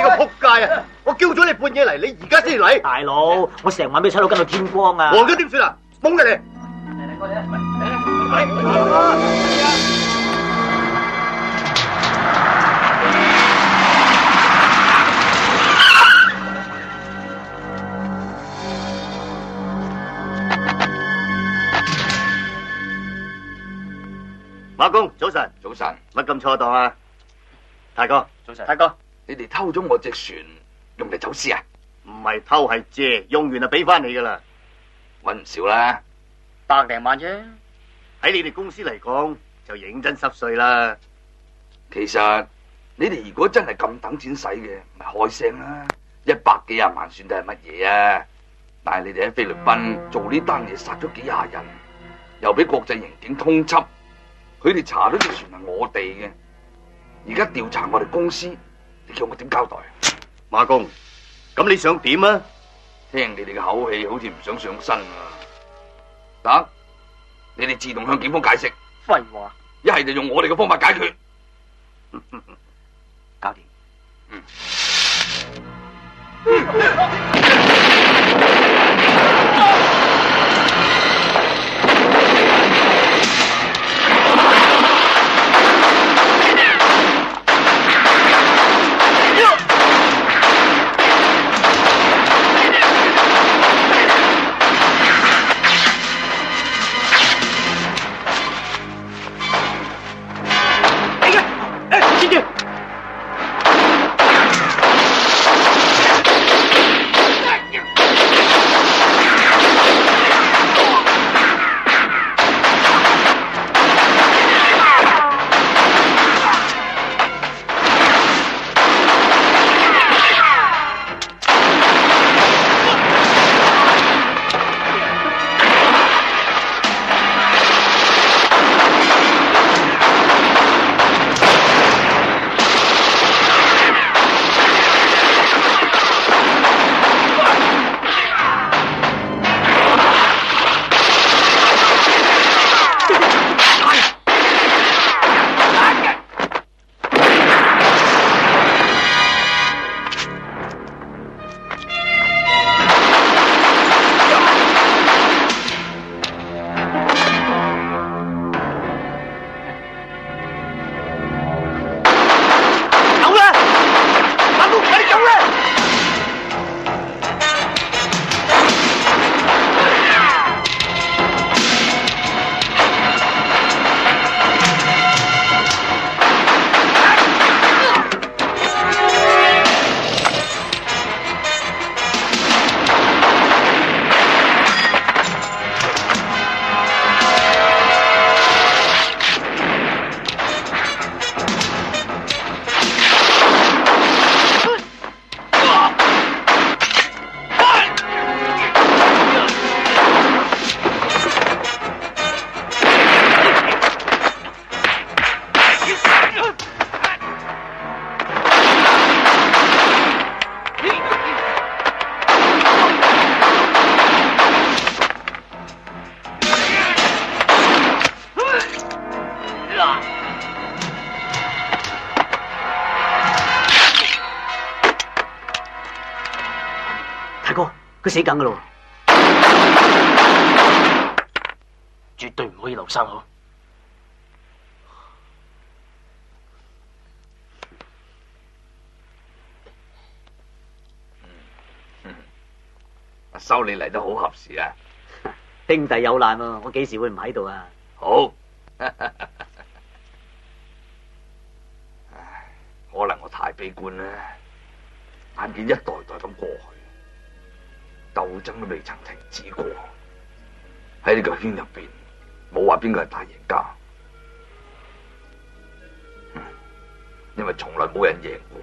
個仆街啊！我叫咗你半夜嚟，你而家先嚟。大佬，我成晚俾差佬跟到天光啊！黃咗點算啊？懵嘅你！馬公，早晨。早晨，乜咁錯當啊？大哥，早晨，大哥，你哋偷咗我隻船，用嚟走私啊？唔係偷係借，用完就俾翻你噶啦。搵唔少啦，100零萬啫。喺你哋公司嚟講，就認真濕碎啦。其實你哋如果真係咁等錢使嘅，咪開聲啦，100幾廿萬算得係乜嘢啊？但係你哋喺菲律賓做呢單嘢，殺咗幾廿人，又俾國際刑警通緝，佢哋查到隻船係我哋嘅，而家調查我哋公司，你叫我點交代？馬公，咁你想點啊？聽你哋嘅口氣，好似唔想上身啊！得，你哋自動向警方解釋。廢話，一係就用我哋嘅方法解決。搞掂。佢死梗噶咯，絕對唔可以留生口。阿修，你嚟得好合時啊！兄弟有難喎，我幾時會唔喺度啊？好，唉，可能我太悲觀啦，眼見一代代咁過去。鬥爭都未曾停止過，喺呢個圈入邊，冇話邊個係大贏家，因為從來冇人贏過。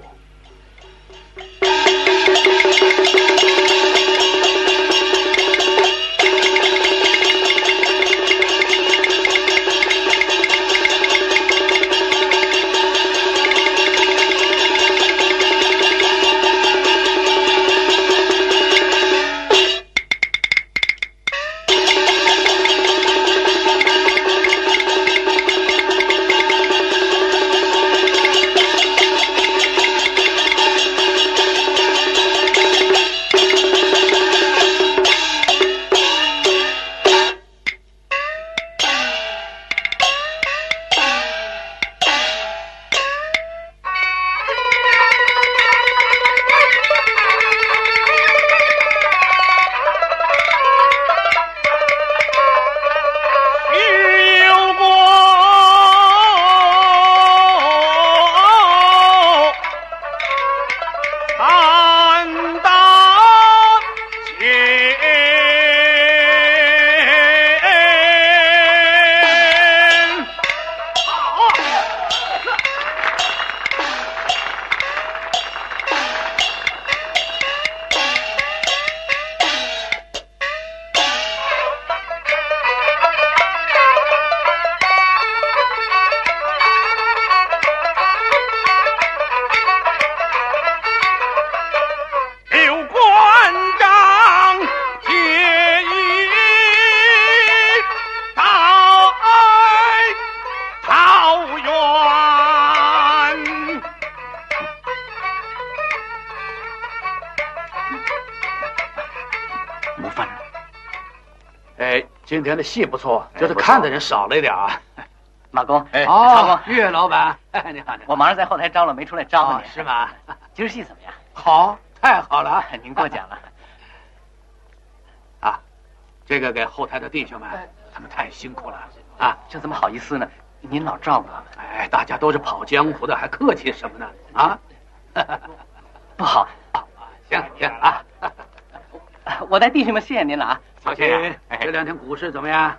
冤。冇分。哎，今天的戏不错，就是看的人少了一点啊。马工，哎，曹工，岳老板，你好，你好。我忙着在后台招了，没出来招呼你，是吗？今儿戏怎么样？好，太好了，您过奖了。啊，这个给后台的弟兄们，他们太辛苦了啊！这怎么好意思呢？您老照顾他们。哎，大家都是跑江湖的，还客气什么呢？啊，不好，行行啊，我带弟兄们谢谢您了啊。曹先生，这两天股市怎么样？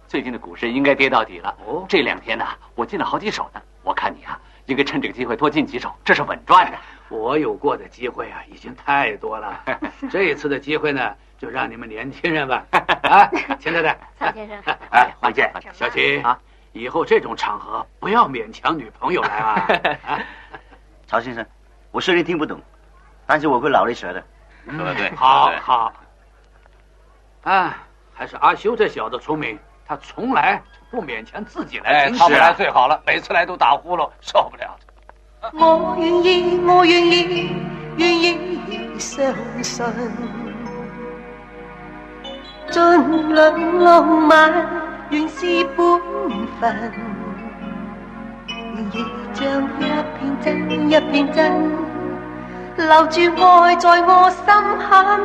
最近的股市应该跌到底了。哦，这2天呢，我进了好几手呢。我看你啊，应该趁这个机会多进几手，这是稳赚的。我有过的机会啊，已经太多了。这一次的机会呢，就让你们年轻人吧。啊，钱太太，曹先生，哎，回见，小齐啊，以后这种场合不要勉强女朋友来啊。曹先生，我虽然听不懂，但是我会老力舌的。说得对，好好。啊，还是阿修这小子聪明，他从来不勉强自己来听。他不来最好了，每次来都打呼噜，受不了。我願意，我願意，願意相信，盡量浪漫原是本分，願意將一片真一片真，留住愛在我心坎，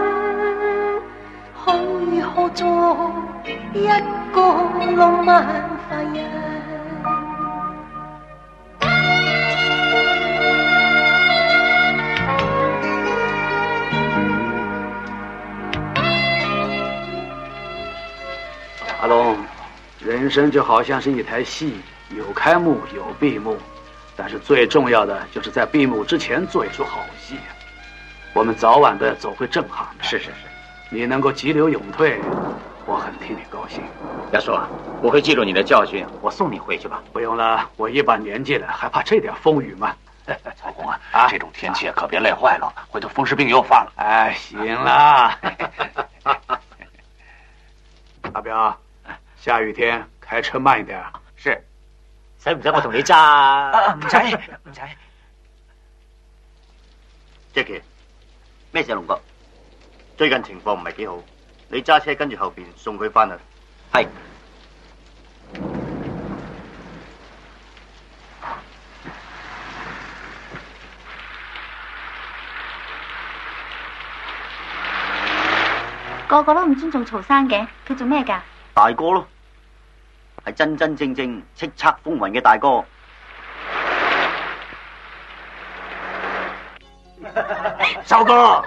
去學做一個浪漫凡人。阿龙，人生就好像是一台戏，有开幕有闭幕，但是最重要的就是在闭幕之前做一出好戏。我们早晚都要走回正行的。是是是，你能够急流勇退，我很替你高兴。亚叔啊，我会记住你的教训，我送你回去吧。不用了，我一把年纪了，还怕这点风雨吗？曹公啊，这种天气可别累坏了，回头风湿病又犯了。哎，行了。阿彪，下雨天开车慢一点。是，使唔使我同你揸？唔使，唔使。 Jackie， 咩事啊，龍哥？最近情況唔係幾好，你揸車跟住後邊送佢翻去。係。個個都唔尊重曹生嘅，佢做咩㗎？大哥咯，係真真正正叱咤風雲嘅大哥。收哥，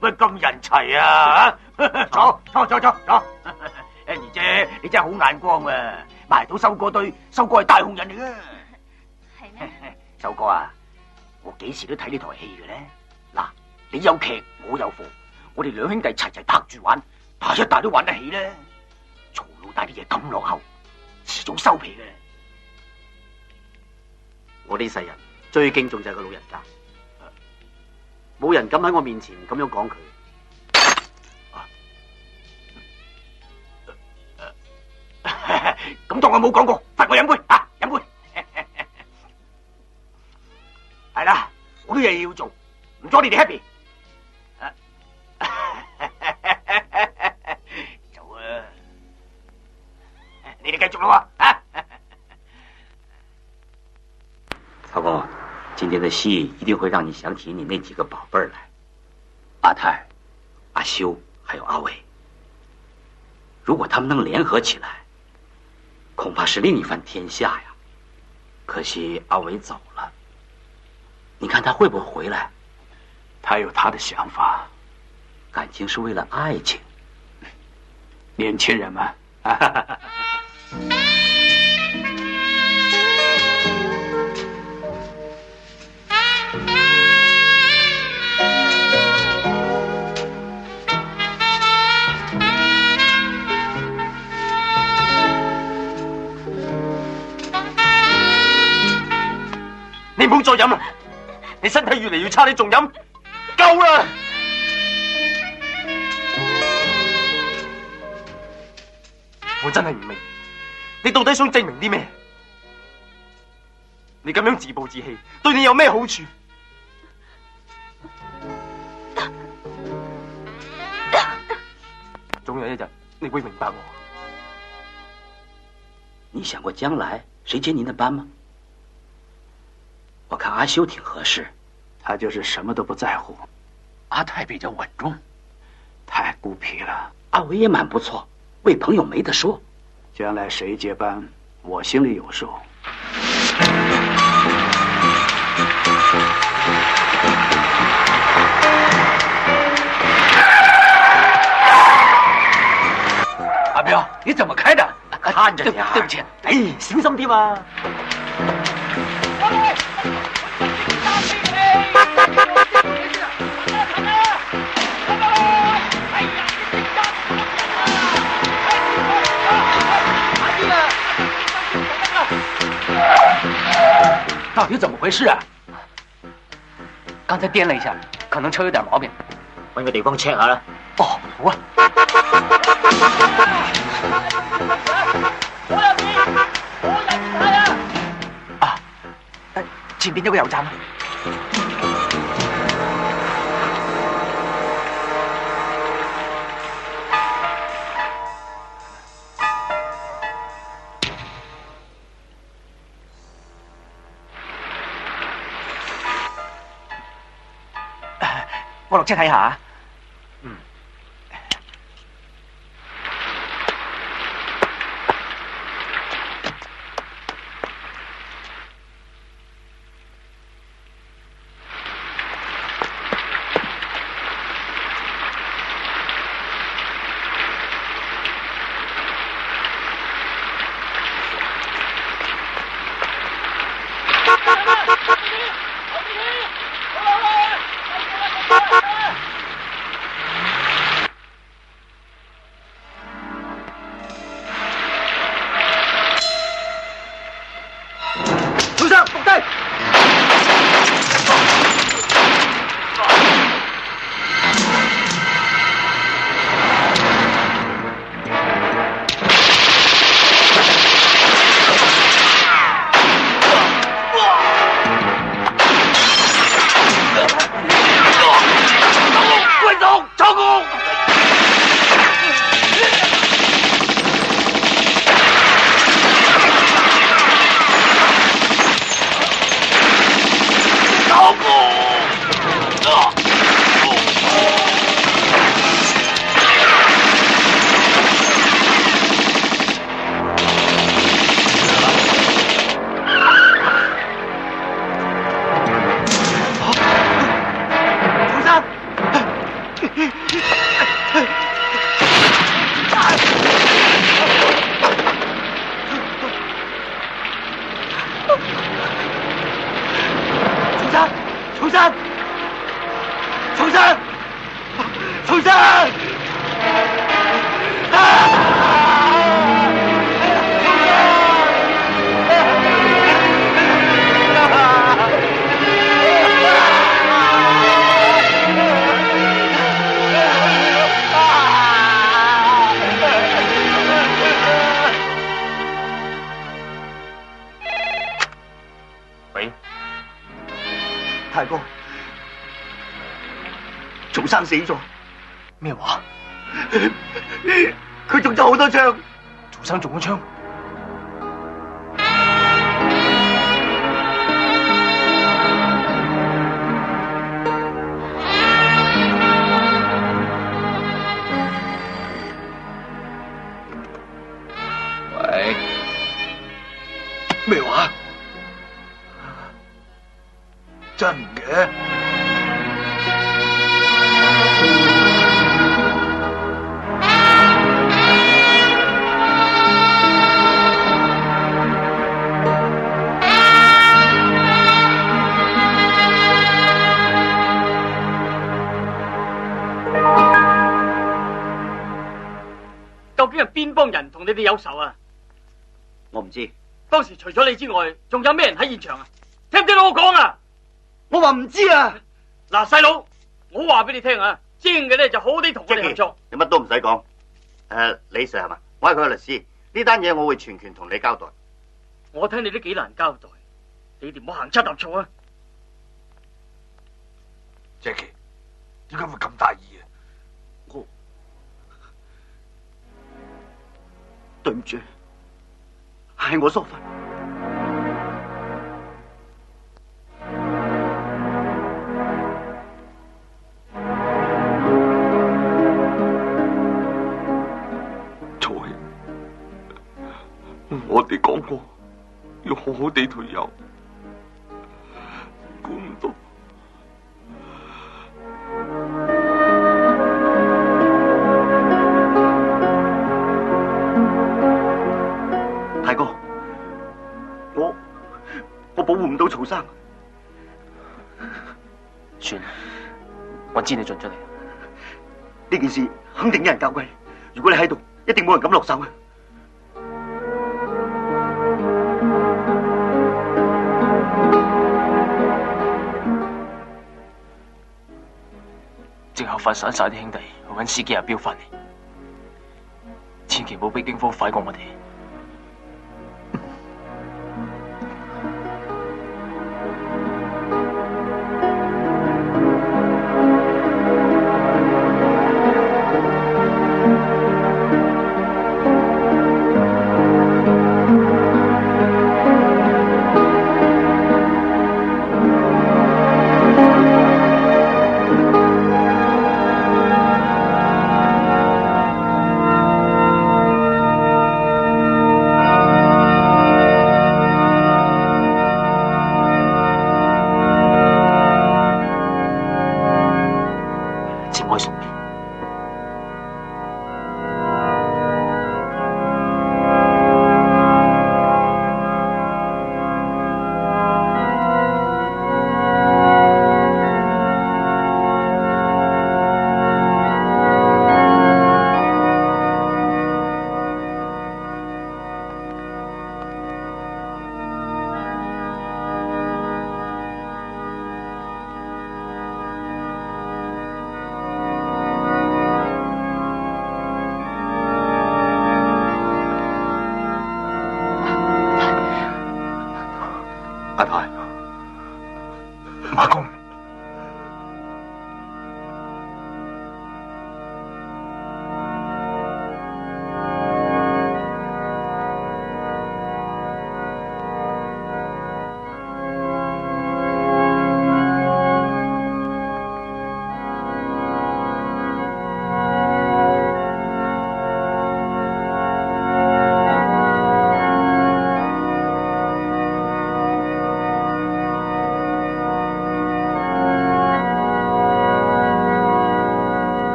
乜咁人齊啊？坐。二姐，你真係好眼光啊！埋到收哥堆，收哥係大紅人嚟噶。係咩？收哥啊，我幾時都睇呢台戲嘅咧。嗱，你有劇，我有貨，我哋兩兄弟齊齊拍住玩，大一大都玩得起咧。曹老大啲嘢咁落後，遲早收皮嘅。我呢世人最敬重就係個老人家，冇人敢喺我面前咁樣講佢。咁當我冇講過，罰我飲杯啊！飲杯。係啦，我都有嘢要做，唔阻你哋 happy。走啊！你哋繼續啦喎！啊！曹公，今天的戲一定會讓你想起你那幾個寶貝兒來，阿泰、阿修還有阿偉。如果他們能聯合起來，恐怕是另一番天下呀。可惜阿偉走了，你看他會不會回來？他有他的想法，感情是為了愛情。年輕人們。你唔好再飲啦！你身體越嚟越差，你仲飲？夠啦！我真係唔明，你到底想證明啲咩？你咁樣自暴自棄，對你有咩好處？總有一日你會明白我。你想过将来谁接您的班吗？我看阿修挺合适，他就是什么都不在乎，阿泰比较稳重，太孤僻了。阿伟也蛮不错，为朋友没得说。将来谁接班，我心里有数。阿彪，你怎么开的？看着点，对不起，哎，小心啲嘛。到底怎么回事啊？刚才颠了一下，可能车有点毛病，揾個地方 check 下啦。哦，好啊。啊，前邊有個油站啊。我落車睇下。嗯。老生，伏低！快走，超工！大哥，曹生死咗。咩話？佢中咗好多槍。曹生中咗槍？喂，咩話？真嘅？究竟係邊幫人同你哋有仇啊？我唔知。當時除咗你之外，仲有咩人喺現場啊？聽唔聽到我講啊？我話唔知啊！嗱，細佬，我話俾你聽啊，精嘅咧就好啲同我哋合作。你乜都唔使講。李 Sir 係嘛？我係佢嘅律師，呢單嘢我會全權同你交代。我睇你都幾難交代，你哋唔好行差踏錯啊 ！Jackie， 點解會咁大意啊？對唔住，係我疏忽。曹兄，我哋講過要好好地退休，估唔到。大哥，我保護唔到曹生。算啦，我知你盡咗力。呢件事肯定有人搞鬼，如果你喺度，一定冇人敢落手嘅。即刻發散晒啲兄弟去揾司機阿彪翻嚟，千祈唔好俾警方快過我哋。阿太，馬公，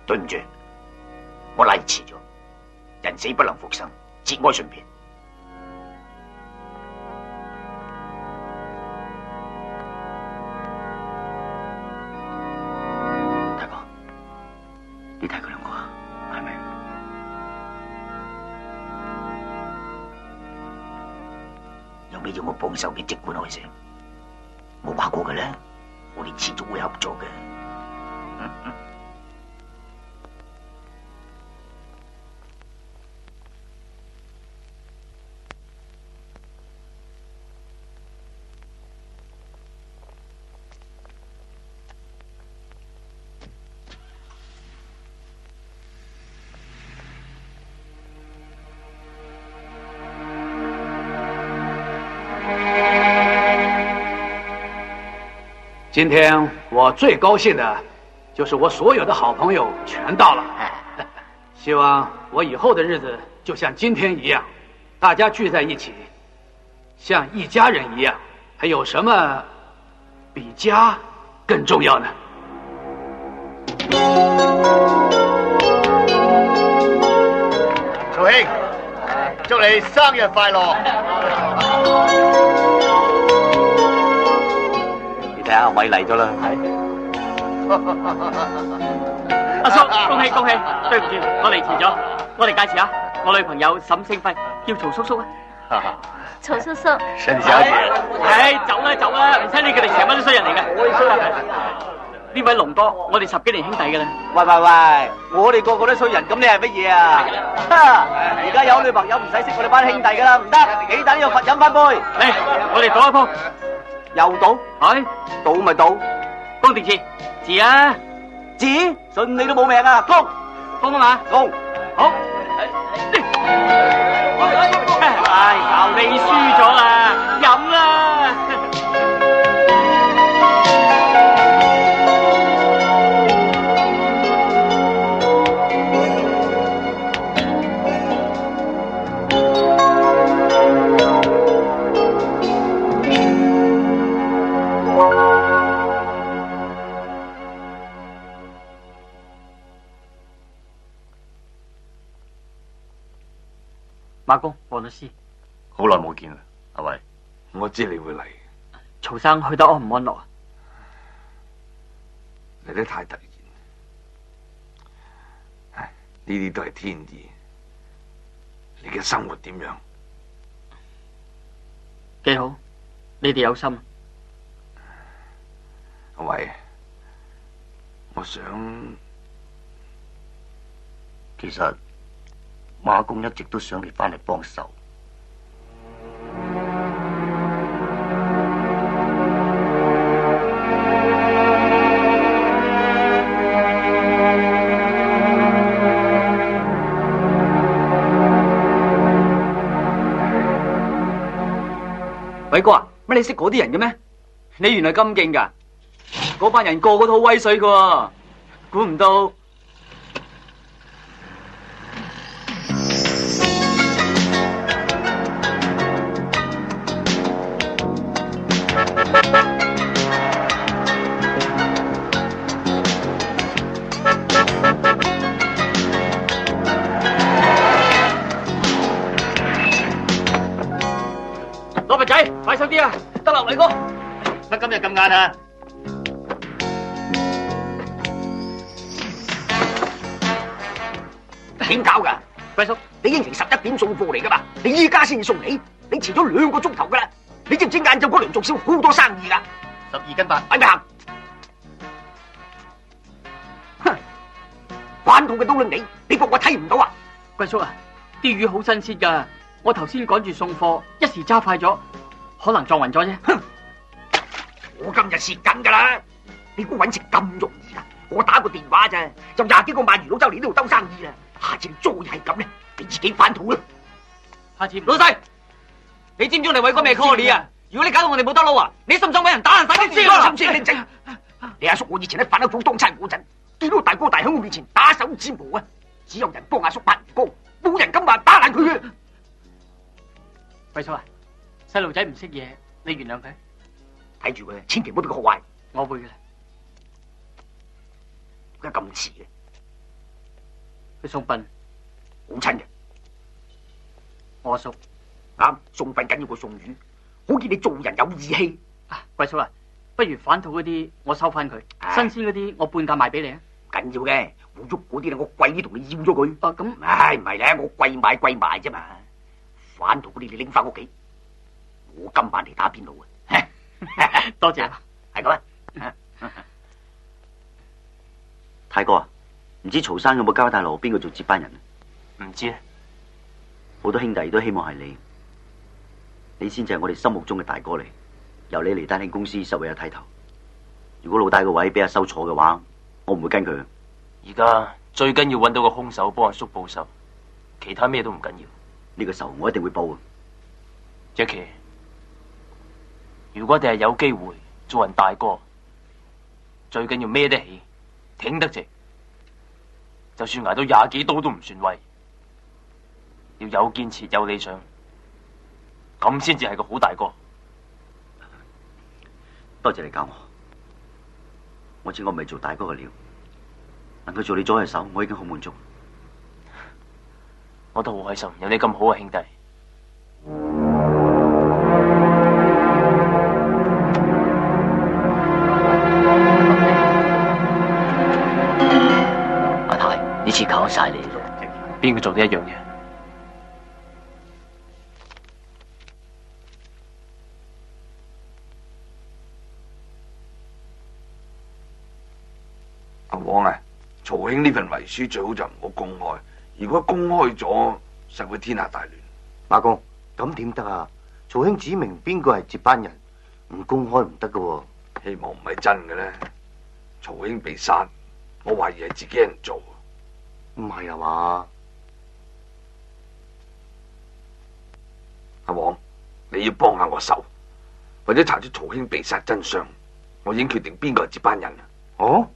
對唔住，我嚟遲咗。人死不能復生，節哀順變。大哥，你睇佢兩個啊，係咪？有咩要我幫手嘅，即管開聲。冇話過嘅咧，我哋遲早會合作嘅。今天我最高兴的，就是我所有的好朋友全到了。希望我以后的日子就像今天一样，大家聚在一起，像一家人一样，还有什么比家更重要呢？曹兄，祝你生日快樂！你睇下阿偉嚟咗啦，阿叔，恭喜恭喜！對唔住，我嚟遲咗。我嚟介紹下，我女朋友沈星輝，叫曹叔叔啊。曹叔叔，沈小姐，走啦走啦，唔使理佢哋成班都衰人嚟嘅。我衰人。呢位龍哥，我哋10幾年兄弟噶啦。喂喂喂，我哋個個都衰人，咁你係乜嘢啊？而家有女朋友唔使識我哋班兄弟噶啦，唔得，幾等要罰飲翻杯。嚟，我哋賭一鋪。又賭？係，賭咪賭。公定字？字啊？字？信你都冇命啊！公，公啊嘛？公，好。唉，你輸咗啦，飲啦。馬公，黃律師，好耐冇見啦，阿偉。我知你會嚟，曹生去得安唔安樂啊？嚟得太突然。唉，呢啲都係天意。你嘅生活點樣？幾好，你哋有心。阿偉，我想，其實馬公一直都想你翻嚟幫手。偉哥啊，乜你識嗰啲人嘅咩？你原來咁勁噶？嗰班人個個都好威水噶，估唔到。攞筆仔，快手啲啊！得啦，偉哥。乜今日咁晏啊？點搞噶？貴叔，你應承11點送貨嚟噶嘛？你依家先送嚟，你遲咗2個鐘頭噶啦！你知唔知晏晝嗰輪仲少好多生意噶？12斤8，快啲行！哼，反肚嘅都論你覺我睇唔到啊？貴叔啊，啲魚好新鮮噶，我頭先趕住送貨，一時揸快咗，可能撞暈咗啫。哼，我今日蝕緊噶啦！你估搵食咁容易啊？我打個電話咋，就20幾個賣魚佬周嚟呢度兜生意啦！下次你再係咁咧，你自己反肚啦！下次老細，你知唔知我哋偉哥咩 call 你啊？如果你搞到我哋冇得撈啊，你信唔信俾人打爛晒啲知啦？知唔知靚仔？你阿叔我以前喺反斗府當差嗰陣，見到大哥大喺我面前打手指模啊，只有人幫阿叔拍魚缸，冇人敢話打爛佢嘅。貴叔啊，細路仔唔識嘢，你原諒佢，睇住佢，千祈唔好俾佢學壞。我會嘅啦。點解咁遲嘅？佢送殯，好親嘅。我阿叔啱，送殯緊要過送魚，好見你做人有義氣。啊，貴叔啊，不如反肚嗰啲我收翻佢，新鮮嗰啲我半價賣俾你啊！緊要嘅，冇喐嗰啲咧，我貴啲同你要咗佢。哦，咁，唉，唔係咧，我貴買貴賣啫嘛。反肚嗰啲你拎翻屋企，我今晚嚟打邊爐啊！多謝，係咁啊！太哥啊，唔知曹生有冇交代落邊個做接班人啊？唔知啊，好多兄弟都希望係你，你先至係我哋心目中嘅大哥嚟。由你嚟帶領公司，實會有睇頭。如果老大個位俾阿修坐嘅話，我唔會跟佢。而家最緊要揾到個兇手幫阿叔報仇，其他咩都唔緊要。呢個仇我一定會報。一琪，如果第日有機會做人大哥，最緊要孭得起，挺得直，就算挨到20幾刀都唔算威。要有堅持有理想，咁先至係個好大哥。多謝你教我。我知我唔係做大哥嘅料，能夠做你左右手，我已經好滿足。我都好開心，有你咁好嘅兄弟。阿太，呢次靠晒你，邊個做得一樣嘢？阿黃啊，曹兄呢份遺書最好就唔好公開，如果公開咗，實會天下大亂。馬公，咁點得啊？曹兄指明邊個係接班人，唔公開唔得噶喎。希望唔係真嘅咧。曹兄被殺，我懷疑係自己人做。唔係啊嘛？阿黃，你要幫下我手，為咗查出曹兄被殺真相，我已經決定邊個係接班人啦。哦，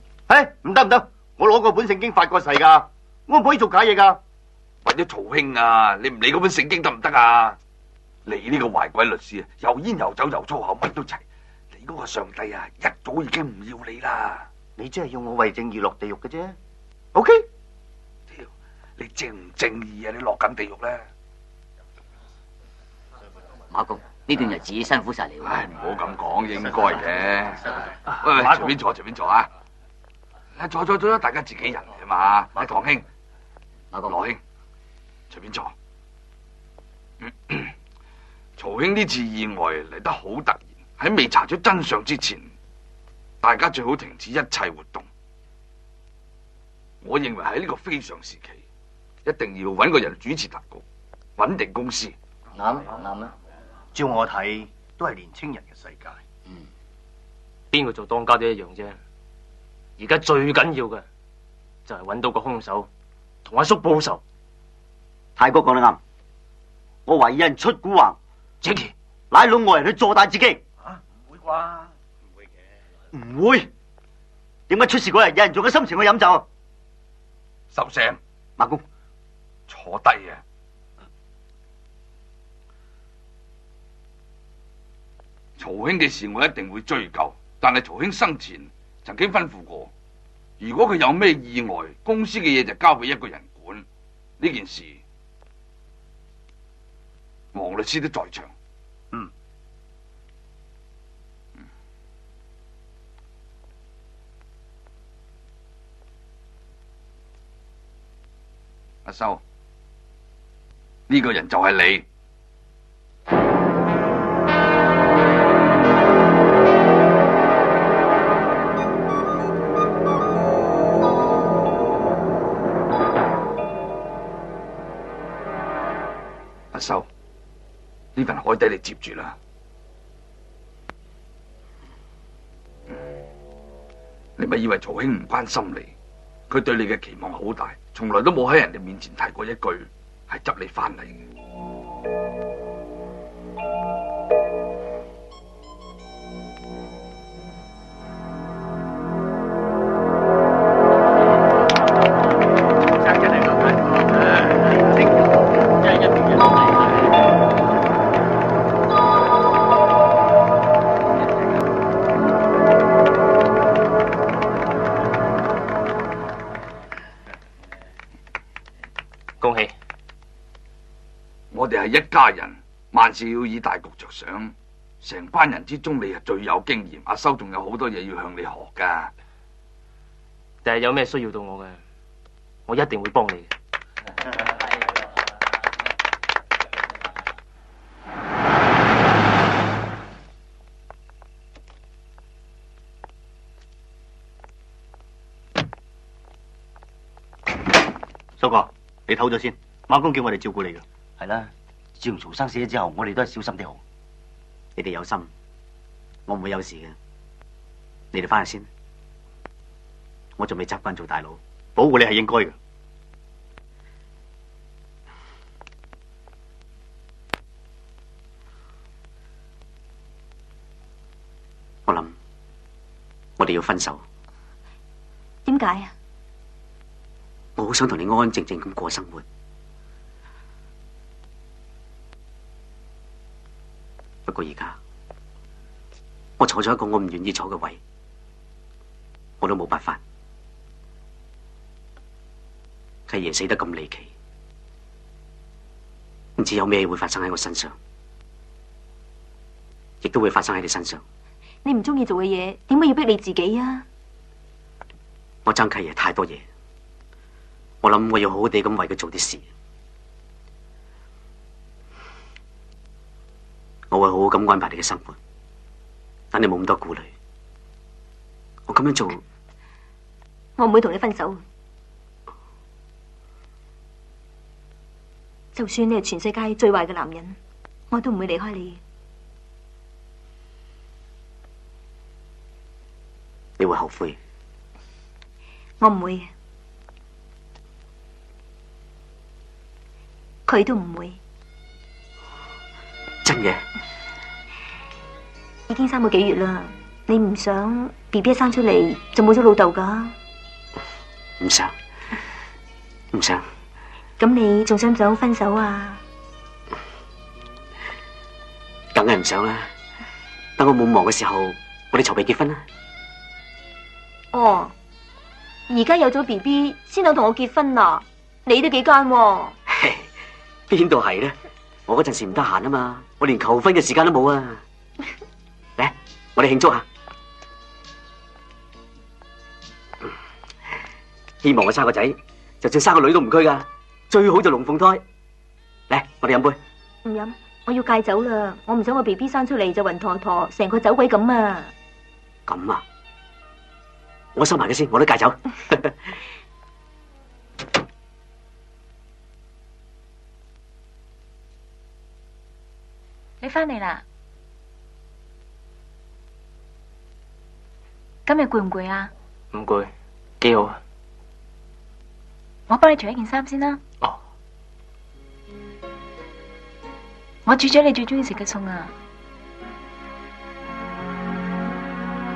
唔得唔得，我攞過本聖經發過誓噶，我唔可以做假嘢噶。為咗曹兄啊，你唔理嗰本聖經得唔得啊？你呢個壞鬼律師啊，又煙又酒又粗口，乜都齊。你嗰個上帝啊，一早已經唔要你啦。你真係要我為正義落地獄嘅啫。OK。屌，你正唔正義啊？你落緊地獄咧。馬公，呢段日子辛苦晒你。唉，唔好咁講，應該嘅。喂，隨便坐，隨便坐啊！坐，大家自己人嚟嘛。阿唐兄，羅兄，隨便坐。曹兄呢次意外嚟得好突然，喺未查出真相之前，大家最好停止一切活動。我認為喺呢個非常時期，一定要揾個人主持大局，穩定公司。啱啊！照我睇，都係年青人嘅世界。邊個做當家都一樣啫。而家最緊要嘅就係揾到個兇手，同阿叔報仇。太哥講得啱，我懷疑有人出蠱惑，謝奇拉攏外人去坐大自己。唔會啩？唔會嘅。唔會？點解出事嗰日有人仲嘅心情去飲酒？收聲，馬公，坐低啊！曹兄嘅事我一定會追究，但係曹兄生前曾經吩咐過，如果佢有咩意外，公司嘅嘢就交俾一個人管。呢件事，黃律師都在場。阿修，呢個人就係你。阿修，呢份海底你接住啦。你咪以為曹兄唔關心你？佢對你嘅期望好大，從來都冇喺人哋面前提過一句係執你翻嚟嘅。恭喜！我哋係一家人，萬事要以大局着想。成班人之中，你係最有經驗。阿修仲有好多嘢要向你學噶。但係有咩需要到我嘅，我一定會幫你嘅。蘇哥，你唞咗先，馬公叫我哋照顧你嘅。係啦，自從曹生死咗之後，我哋都係小心啲好。你哋有心，我唔會有事嘅。你哋翻去先，我仲未習慣做大佬，保護你係應該嘅。我諗，我哋要分手。點解啊？我好想同你安安靜靜咁過生活，不過而家我就坐咗一個我唔願意坐嘅位，我都冇辦法。契爺死得咁離奇，唔知有咩會發生喺我身上，亦都會發生喺你身上。你唔中意做嘅嘢，點解要逼你自己啊？我爭契爺太多嘢，我諗我要好好地咁為佢做啲事。我會好好咁安排你嘅生活，等你冇咁多顧慮。我咁樣做，我唔會同你分手。就算你係全世界最壞嘅男人，我都唔會離開你。你會後悔？我唔會，佢都唔會。真嘅？已經3個幾月啦，你唔想 BB 生出嚟就冇咗老豆噶？唔想，唔想。咁你仲想唔想分手啊？梗係唔想啦。等我冇忙嘅時候，我哋籌備結婚啦。哦，而家有咗 BB 先想同我結婚啊？你都幾奸喎！邊度係呢？我嗰陣時唔得閒啊嘛，我連求婚嘅時間都冇啊！嚟，我哋慶祝下。希望我生個仔，就算生個女都唔拘噶，最好就龍鳳胎。嚟，我哋飲杯。唔飲，我要戒酒啦！我唔想我 BB 生出嚟就暈陀陀，成個酒鬼咁啊！咁啊？我收埋佢先，我都戒酒。你翻嚟啦？今日攰唔攰啊？唔攰，幾好啊！我幫你除一件衫先啦。哦。我煮咗你最中意食嘅餸啊！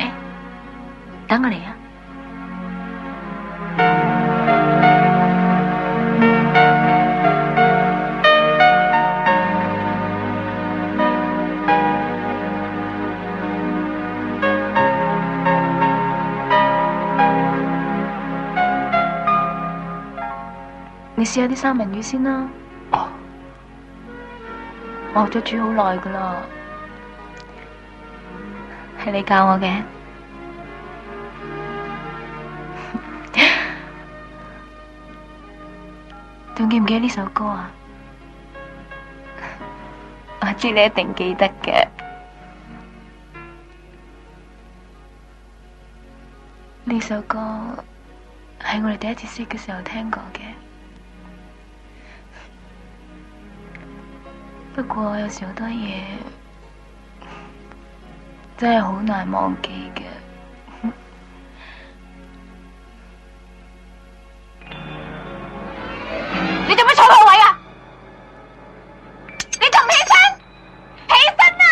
誒，等我嚟啊！你試下啲三文魚先啦。哦。我學咗煮好耐噶啦，係你教我嘅。仲記唔記得呢首歌啊？我知你一定記得嘅。呢首歌係我哋第一次識嘅時候聽過嘅。不過有時好多嘢真係好難忘記嘅。你做咩坐錯位啊？你仲唔起身？起身啊！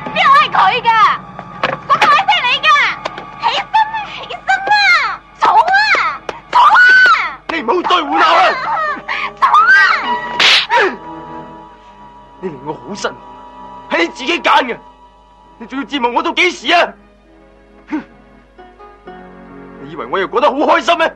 呢個係佢噶，嗰個位先係你噶。起身啊！起身啊！坐啊！坐啊！你唔好再胡鬧啦！坐啊！你令我好失望，係你自己揀嘅，你仲要折磨我到幾時啊？哼！你以為我又覺得好開心咩？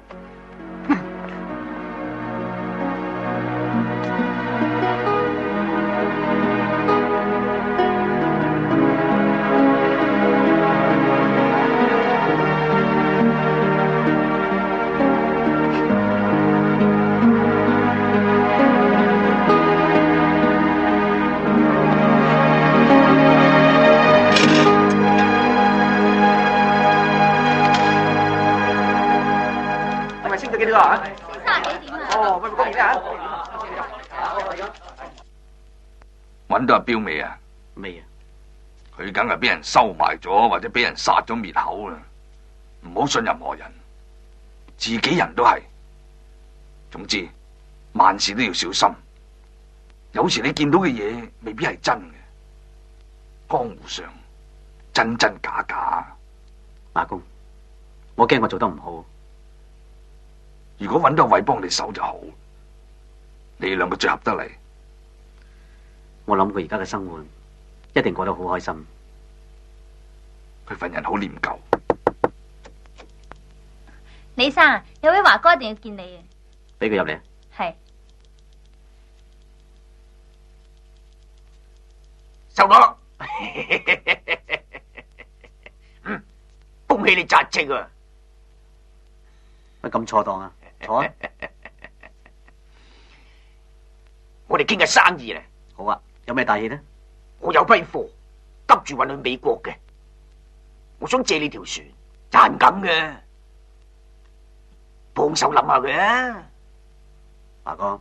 揾到阿彪未啊？未啊！佢梗係俾人收埋咗，或者俾人殺咗滅口啦。唔好信任何人，自己人都係。總之，萬事都要小心。有時你見到嘅嘢未必係真嘅，江湖上真真假假。阿公，我驚我做得唔好。如果揾到位幫你手就好，你哋兩個最合得嚟。我諗佢而家嘅生活一定過得好開心。佢份人好念舊。李生，有位華哥一定要見你啊！俾佢入嚟。係。收咗。恭喜你扎職啊！乜咁錯當啊？坐啊！我哋傾下生意咧。好啊，有咩大氣呢？我有批貨，急住運去美國嘅，我想借你條船賺緊嘅，幫手諗下佢啊！華哥，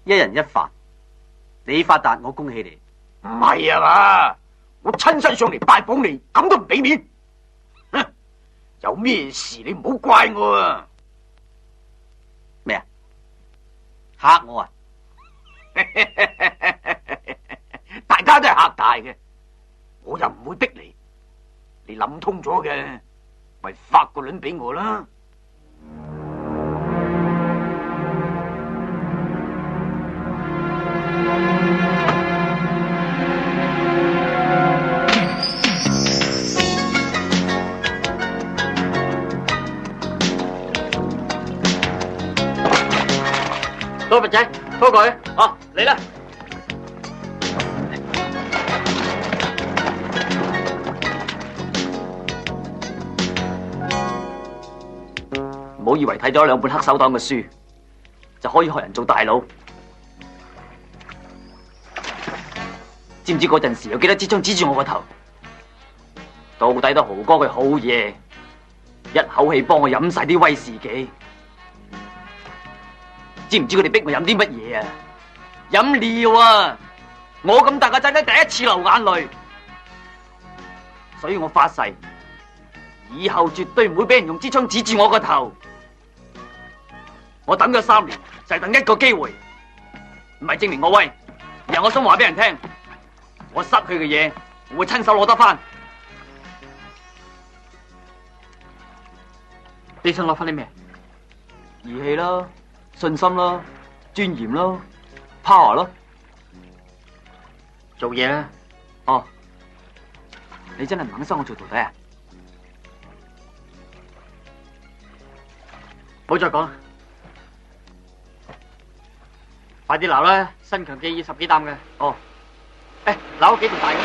一人一發，你發達，我恭喜你。唔係啊嘛，我親身上嚟拜訪你，咁都唔俾面。哼，有咩事你唔好怪我啊！咩啊？嚇我啊！大家都係嚇大嘅，我又唔會逼你。你諗通咗嘅，咪發個卵俾我啦。多佛仔，拖佢，哦，嚟啦！唔好以為睇咗兩本黑手黨嘅書就可以學人做大佬。知唔知嗰陣時有幾多支槍指住我個頭？到底得豪哥佢好嘢，一口氣幫我飲晒啲威士忌。知唔知佢哋逼我飲啲乜嘢啊？飲尿啊！我咁大個仔仔第一次流眼淚，所以我發誓，以後絕對唔會俾人用支槍指住我個頭。我等咗3年，就係等一個機會，唔係證明我威，而係我想話俾人聽，我失去嘅嘢，我會親手攞得翻。你想攞翻啲咩？義氣啦，信心啦，尊嚴啦 ，power 咯，做嘢啦。哦，你真係唔肯收我做徒弟啊？唔好再講啦，快啲撈啦！新強記20幾擔嘅。哦，誒，撈幾條大嘅。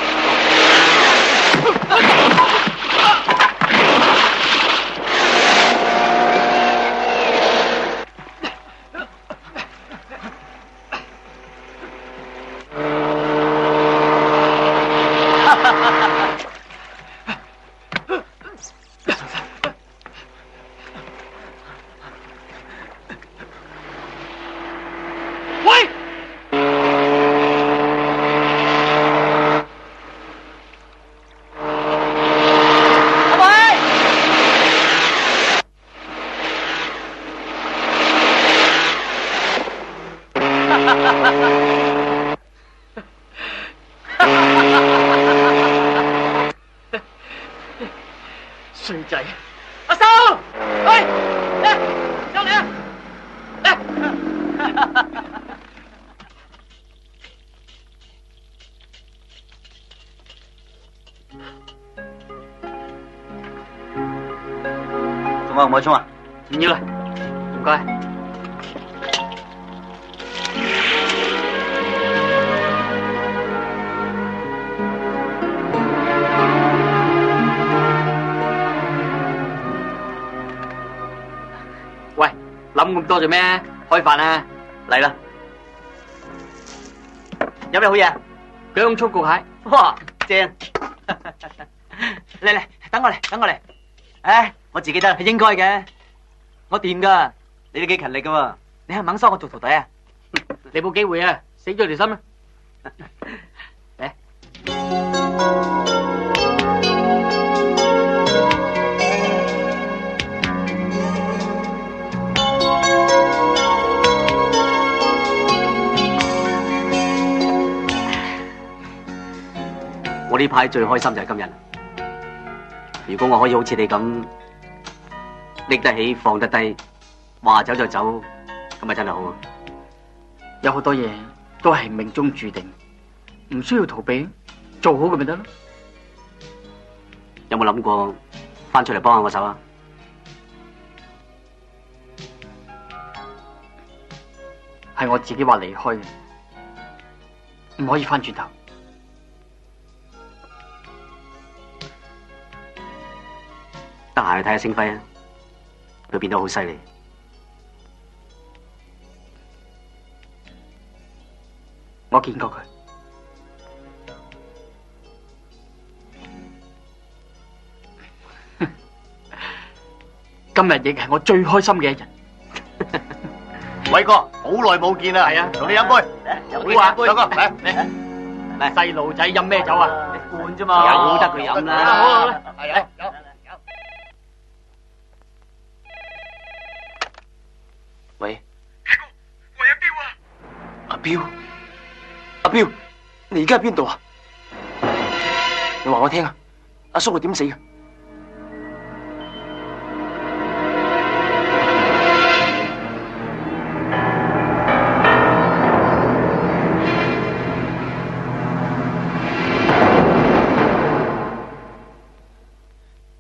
衰仔，阿修，喂，嚟，上嚟啊！仲有唔可以沖啊？唔要啦，唔該。喂，諗咁多做咩？開飯啊！嚟啦！有咩好嘢？薑葱焗蟹。哇，正！嚟嚟，等我嚟，等我嚟。唉，我自己得，係應該嘅。我掂噶，你哋幾勤力噶喎。你係唔肯收我做徒弟啊？你冇機會啊，死咗條心啊！嚟。我呢排最開心就係今日。如果我可以好似你咁拎得起放得低，話走就走，咁咪真係好啊！有好多嘢都係命中注定，唔需要逃避，做好佢咪得咯。有冇冇諗過翻出嚟幫下我手啊？係我自己話離開嘅，唔可以翻轉頭。得閒去睇下星輝啊，佢變得好犀利。我見過佢。今日亦係我最開心嘅一日。偉哥，好耐冇見啦，係啊，同你飲杯。好啊，兩個嚟嚟，細路仔飲咩酒啊？罐啫嘛，由得佢飲啦。好啦，係啊，有。喂，大哥，我有標啊！阿彪，阿彪，你而家喺邊度啊？你話我聽啊，阿叔係點死嘅？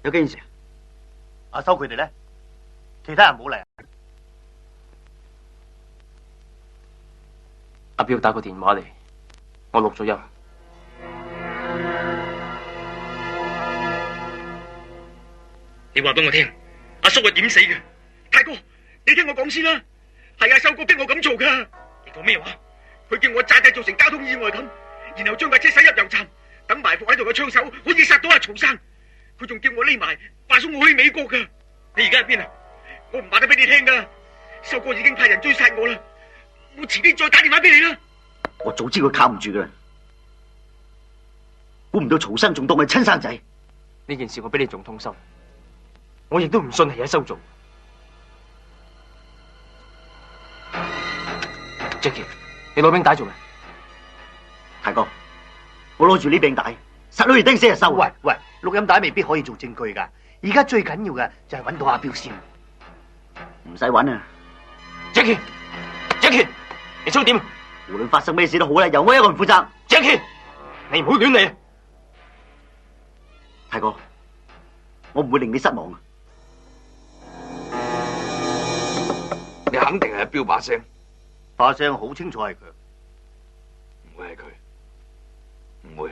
有幾件事？阿修佢哋咧，其他人冇嚟。阿彪打個電話嚟，我錄咗音。你話俾我聽，阿叔係點死嘅？大哥，你聽我講先啦。係阿修哥逼我咁做噶。你講咩話？佢叫我詐帝造成交通意外咁，然後將架車駛入油站，等埋伏喺度嘅槍手可以殺到阿曹生。佢仲叫我匿埋，話送我去美國噶。你而家喺邊啊？我唔話得俾你聽噶。修哥已經派人追殺我啦。我遲啲再打電話俾你啦。我早知佢靠唔住噶啦，估唔到曹生仲當佢親生仔。呢件事我比你仲痛心，我亦都唔信係阿修做。Jackie， 你攞兵帶做咩？大哥，我攞住呢柄帶，實可以釘死阿修。喂，錄音帶未必可以做證據噶。而家最緊要嘅就係揾到阿彪先。唔使揾啊 ，Jackie， 你想點？無論發生咩事都好啦，由我一個人負責。Jackie， 你唔好亂嚟。大哥，我唔會令你失望啊！你肯定係阿彪把聲，把聲好清楚係佢，唔會係佢，唔會。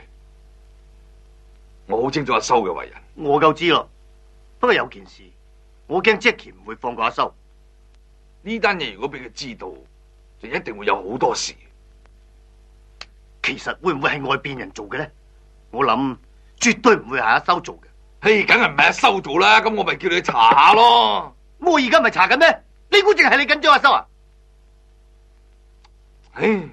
我好清楚阿修嘅為人。我夠知咯。不過有件事，我驚 Jackie 唔會放過阿修。呢單嘢如果俾佢知道，就一定會有好多事。其實會唔會係外邊人做嘅咧？我諗絕對唔會係阿修做嘅。嘿，梗係唔係阿修做啦，咁我咪叫你去查下咯。我而家咪查緊咩？你估淨係你緊張阿修啊？唉。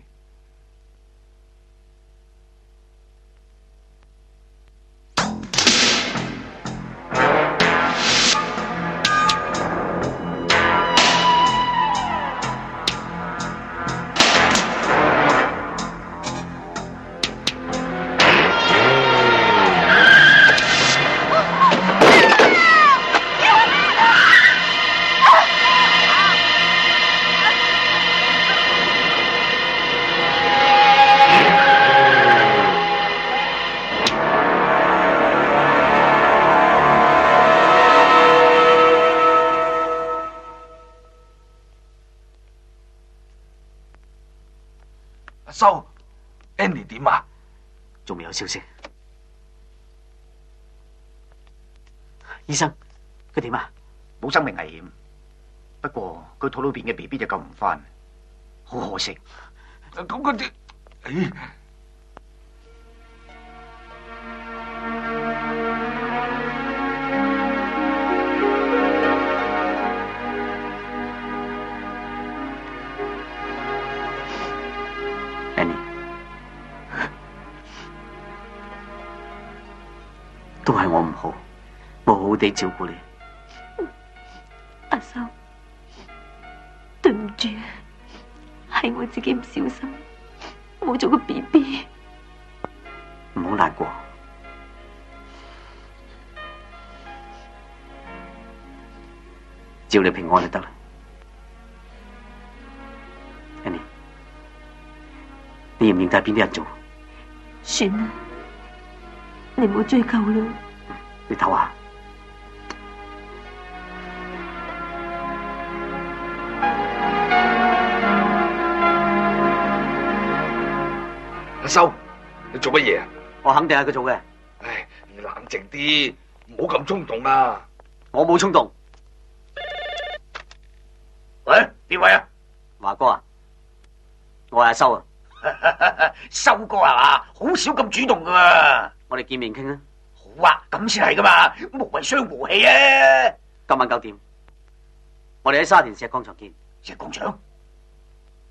修 ，Andy 點啊？仲未有消息。醫生，佢點啊？冇生命危險，不過佢肚裏邊嘅 BB 就救唔翻，好可惜。咁嗰啲，唉。都係我唔好，冇好好地照顧你。阿修，對唔住，係我自己唔小心，冇咗個 BB。唔好難過，只要你平安就得啦。Annie， 你認唔認得係邊啲人做？算啦，你唔好追究啦。你唞下。阿修，你做乜嘢啊？我肯定係佢做嘅。唉，你冷靜啲，唔好咁衝動啊！我冇衝動。喂，邊位啊？華哥啊，我係阿修啊。修哥係嘛？好少咁主動噶。我哋見面傾啊。好啊，咁先係噶嘛，無謂傷和氣啊！今晚9點，我哋喺沙田石礦場見。石礦場？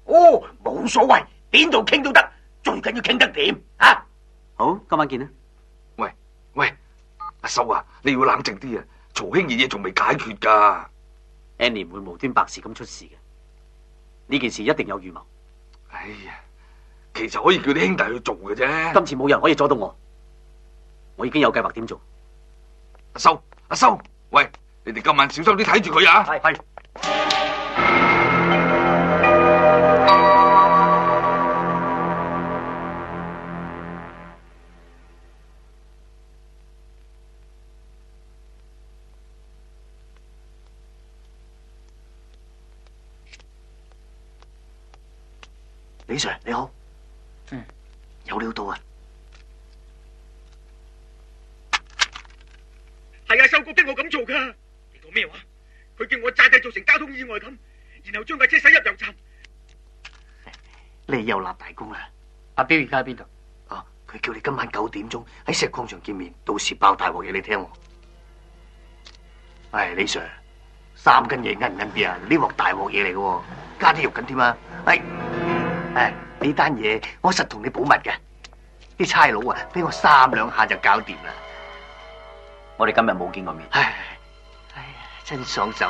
哦，冇所謂，邊度傾都得，最緊要傾得掂啊！好，今晚見啦。喂，阿修啊，你要冷靜啲啊！曹興嘅嘢仲未解決噶。Annie 唔會無端白事咁出事嘅，呢件事一定有預謀。哎呀，其實可以叫啲兄弟去做嘅啫。今次冇人可以阻到我，我已經有計劃點做。阿修，喂，你哋今晚小心啲睇住佢啊！係。李 Sir 你好，有料到啊！係啊，修哥逼我咁做噶。你講咩話？佢叫我詐帝造成交通意外咁，然後將架車駛入油站。你又立大功啦！阿彪而家喺邊度？啊，佢叫你今晚9點鐘喺石礦場見面，到時爆大鑊嘢你聽喎。唉，李 Sir， 3斤嘢奀唔奀啲啊？呢鑊大鑊嘢嚟嘅喎，加啲肉緊添啊！呢單嘢我實同你保密嘅，啲差佬啊，俾我3兩下就搞掂啦。我哋今日冇見過面。唉，真爽手。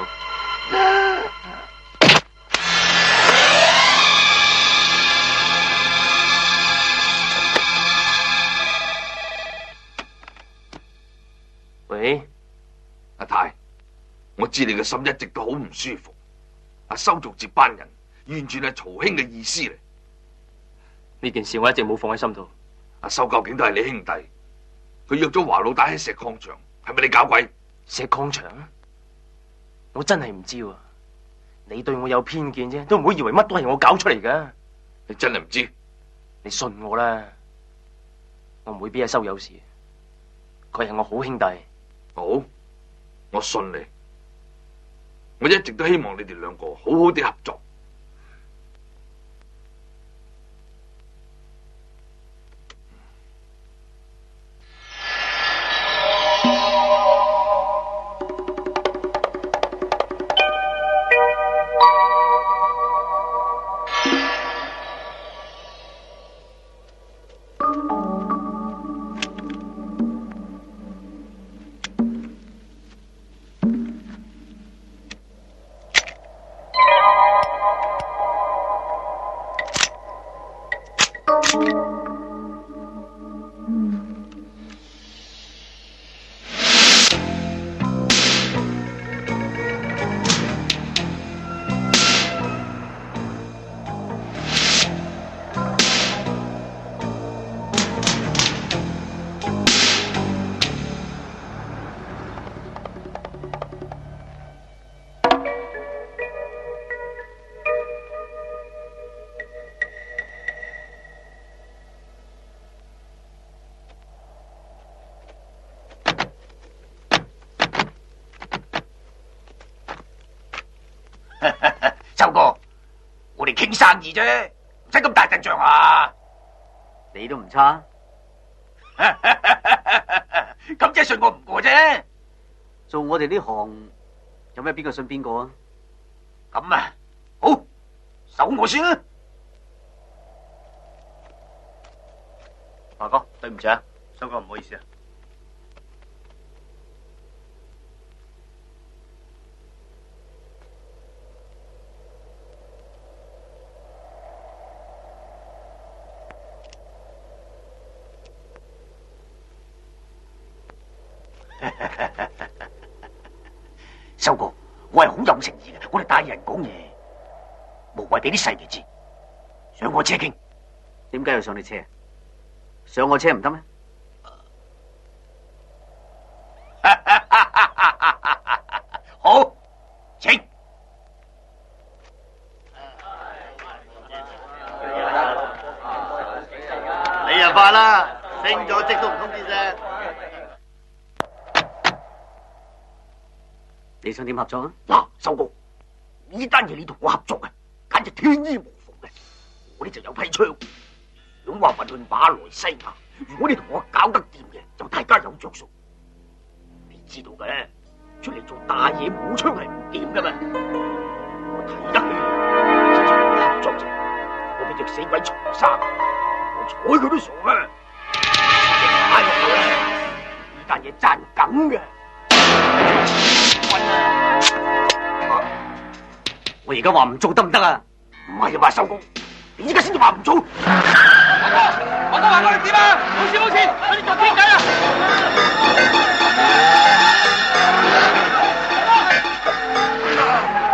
喂，阿太，我知你嘅心一直都好唔舒服。阿修做接班人，完全係曹興嘅意思嚟。呢件事我一直冇放喺心度。阿修究竟都係你兄弟，佢約咗華老大喺石礦場，係咪你搞鬼？石礦場？我真係唔知喎。你對我有偏見啫，都唔好以為乜都係我搞出嚟噶。你真係唔知？你信我啦，我唔會俾阿修有事。佢係我好兄弟。好，我信你。我一直都希望你哋兩個好好地合作。周哥，我哋傾生意啫，唔使咁大陣仗啊！你都唔差，咁即係信我唔過啫。做我哋呢行有咩邊個信邊個啊？咁啊，好，守我先啦。華哥，對唔住啊，修哥唔好意思啊。修哥，我係好有誠意嘅，我哋大人講嘢，無謂俾啲細嘅知。上我車傾，點解要上你車？上我車唔得咩？你想點合作啊？嗱，修哥，呢單嘢你同我合作啊，簡直天衣無縫嘅。我呢就有批槍，想話運去馬來西亞。如果你同我搞得掂嘅，就大家有着數。你知道嘅，出嚟做大嘢冇槍係唔掂噶嘛。我睇得起你，先至同你合作啫。我俾隻死鬼重生，我睬佢都傻啊！太落後啦，呢單嘢賺梗嘅。我而家話唔做得唔得啊？唔係啊嘛，收工！你而家先至話唔做。我都話我哋點啊？冇事冇事，我哋再傾偈啊！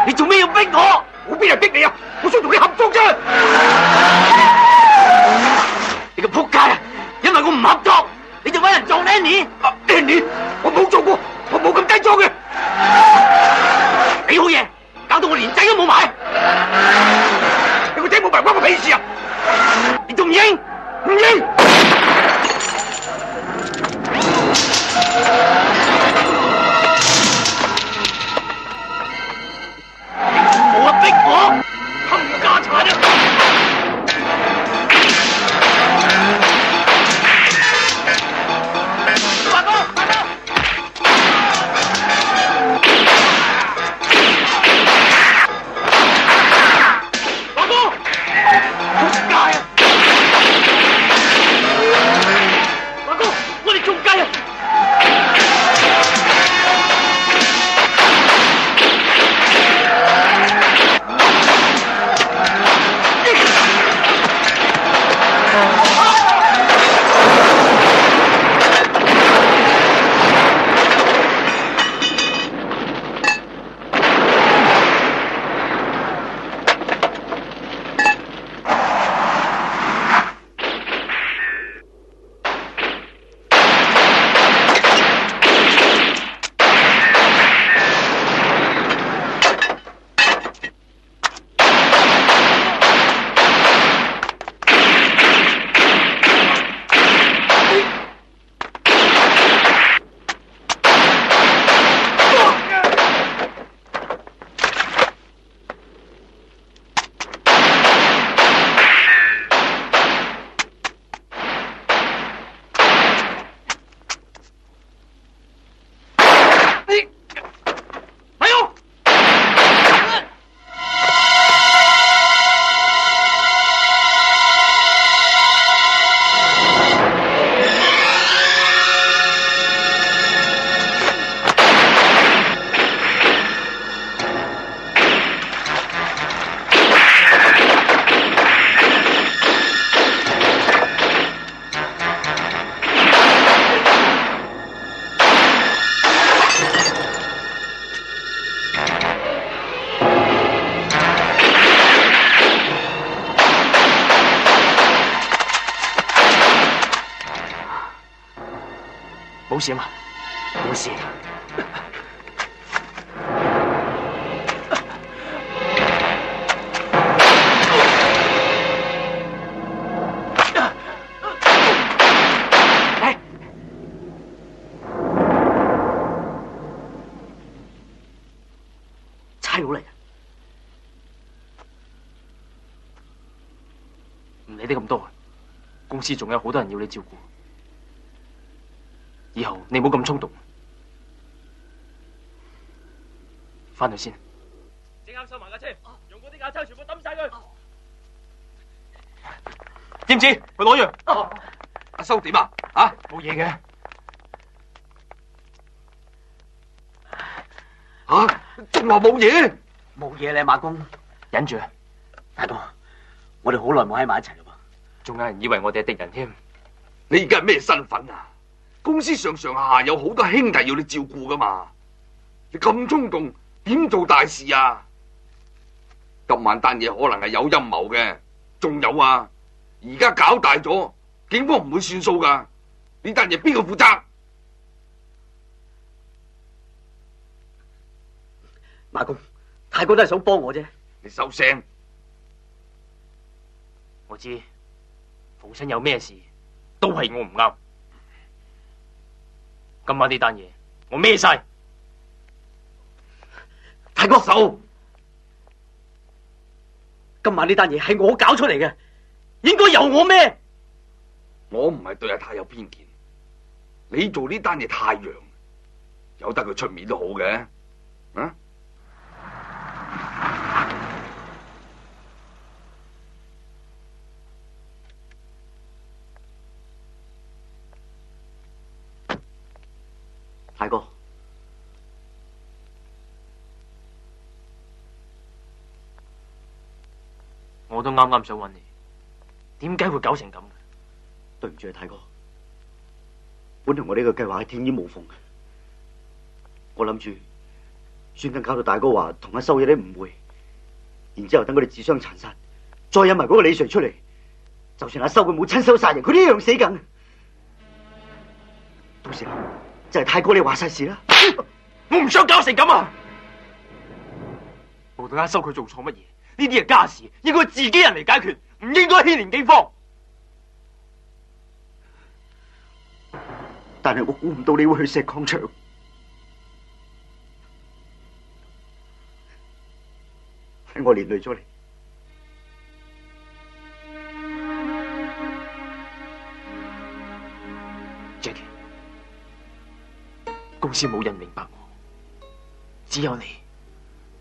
你做咩要逼我？我邊係逼你啊？我想同你合作啫！你個仆街啊！因為我唔合作，你就揾人做 Lenny。Lenny， 我冇做過，我冇咁低裝嘅。你好嘢，搞到我連仔都冇埋。你個仔冇埋關我屁事啊！你仲唔認？唔認？冇得逼我，冚家鏟啊！華哥，華哥！華哥，仆街啊！華哥，我哋中計啊！冇事嘛？冇事。差佬嚟啊！唔理得咁多，公司仲有好多人要你照顧。以後你唔好咁衝動，翻去先。即刻收埋架車，用嗰啲架車全部抌晒佢。知唔知？去攞藥。阿修點啊？啊，冇嘢嘅。啊，仲話冇嘢？冇嘢咧，馬公。忍住啊！大哥，我哋好耐冇喺埋一齊啦噃。仲有人以為我哋係敵人添。你而家係咩身份啊？公司上上下下有好多兄弟要你照顧噶嘛，你咁衝動點做大事啊？今晚單嘢可能係有陰謀嘅，仲有啊，而家搞大咗，警方唔會算數噶，呢單嘢邊個負責？馬公，太哥都係想幫我啫。你收聲！我知，父親有咩事都係我唔啱。今晚呢單嘢我孭晒。太哥手，今晚呢單嘢係我搞出嚟嘅，應該由我孭。我唔係對阿太有偏見，你做呢單嘢太陽，由得佢出面都好嘅，啊？太哥，我都啱啱想揾你，點解會搞成咁嘅？對唔住啊，太哥，本來我呢個計劃係天衣無縫嘅，我諗住專登搞到大哥話同阿修有啲誤會，然之後等佢哋自相殘殺，再引埋嗰個李 Sir 出嚟，就算阿修佢冇親手殺人，佢都一樣死梗。到時候就係太哥你話晒事啦。我唔想搞成咁啊！無論阿修佢做錯乜嘢，呢啲係家事，應該自己人嚟解決，唔應該牽連警方。但係我估唔到你會去石礦場，係我連累咗你。Jackie， 公司冇人明白我，只有你，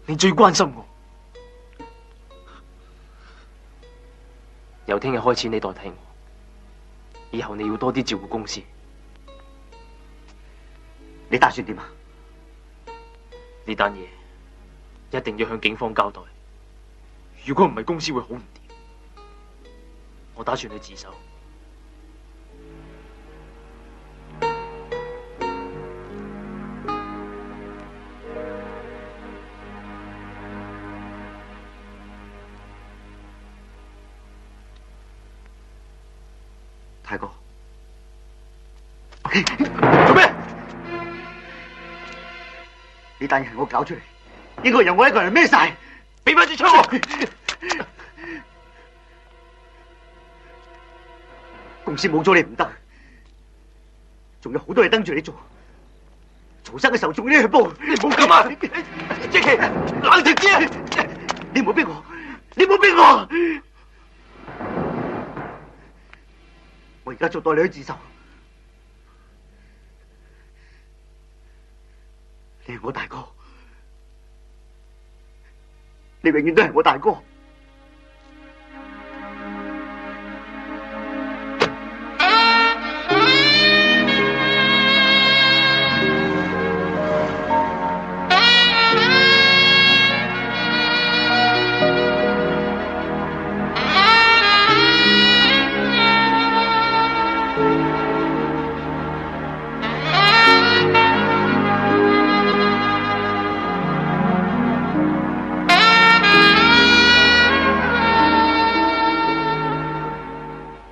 你最關心我。由聽日開始，你代替我，以後你要多啲照顧公司。你打算點啊？呢單嘢一定要向警方交代，如果唔係，公司會好唔掂。我打算去自首。太哥，做咩？呢單嘢係我搞出嚟，應該由我一個人孭晒。俾翻支槍我！公司冇咗你唔得，仲有好多嘢等住你做。曹生嘅時候仲要你去報，你唔好咁啊！Jackie，冷靜啲啊！你唔好逼我，你唔好逼我。我而家就帶你去自首。你係我大哥，你永遠都係我大哥。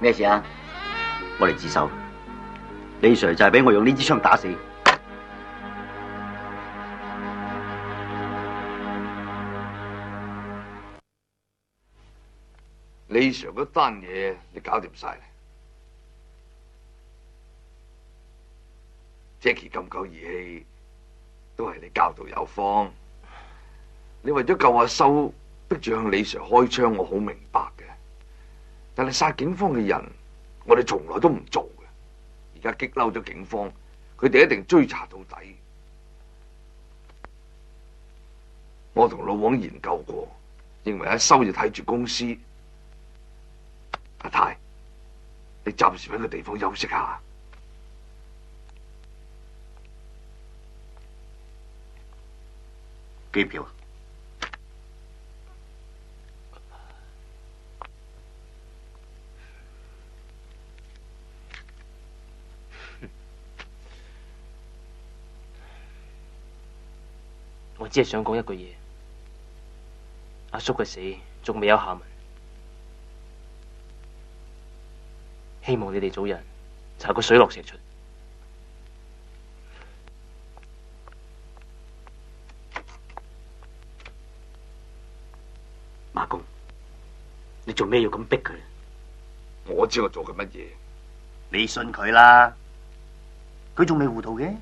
咩事啊？我嚟自首。李 Sir 就係俾我用呢支槍打死。李 Sir 嗰單嘢你搞掂晒啦。Jackie 咁夠義氣，都係你教導有方。你為咗救阿修，逼住向李 Sir 開槍，我好明白嘅。但係殺警方嘅人，我哋從來都唔做嘅。而家激嬲咗警方，佢哋一定追查到底。我同老王研究過，認為阿修要睇住公司。阿太，你暫時搵個地方休息下。機票啊？我只係想講一句嘢，阿叔嘅死仲未有下文，希望你哋早日查個水落石出。馬公，你做咩要咁逼佢？我知我做緊乜嘢。你信佢啦，佢仲未糊塗嘅。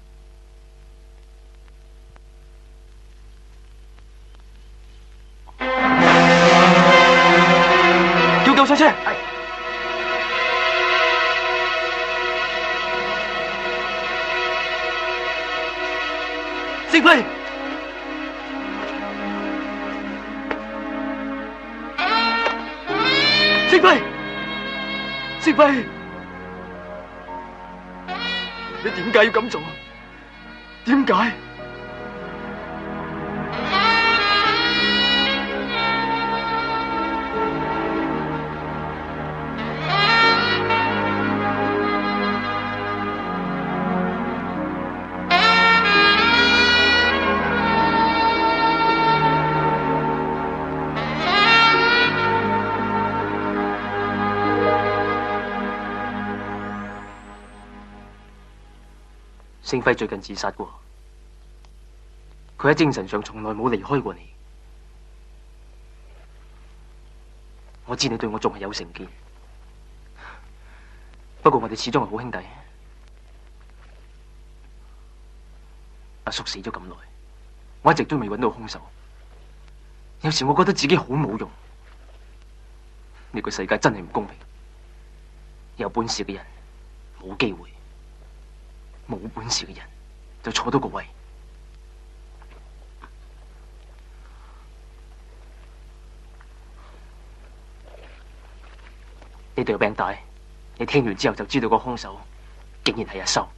星輝，星輝，星輝，你點解要咁做？點解？星輝最近自殺過，佢喺精神上從來冇離開過你。我知你對我仲係有成見，不過我哋始終係好兄弟。阿叔死咗咁耐，我一直都未揾到兇手。有時我覺得自己好冇用。呢個世界真係唔公平，有本事嘅人冇機會。冇本事嘅人就坐到個位。呢度有餅帶，你聽完之後就知道個兇手竟然係阿修。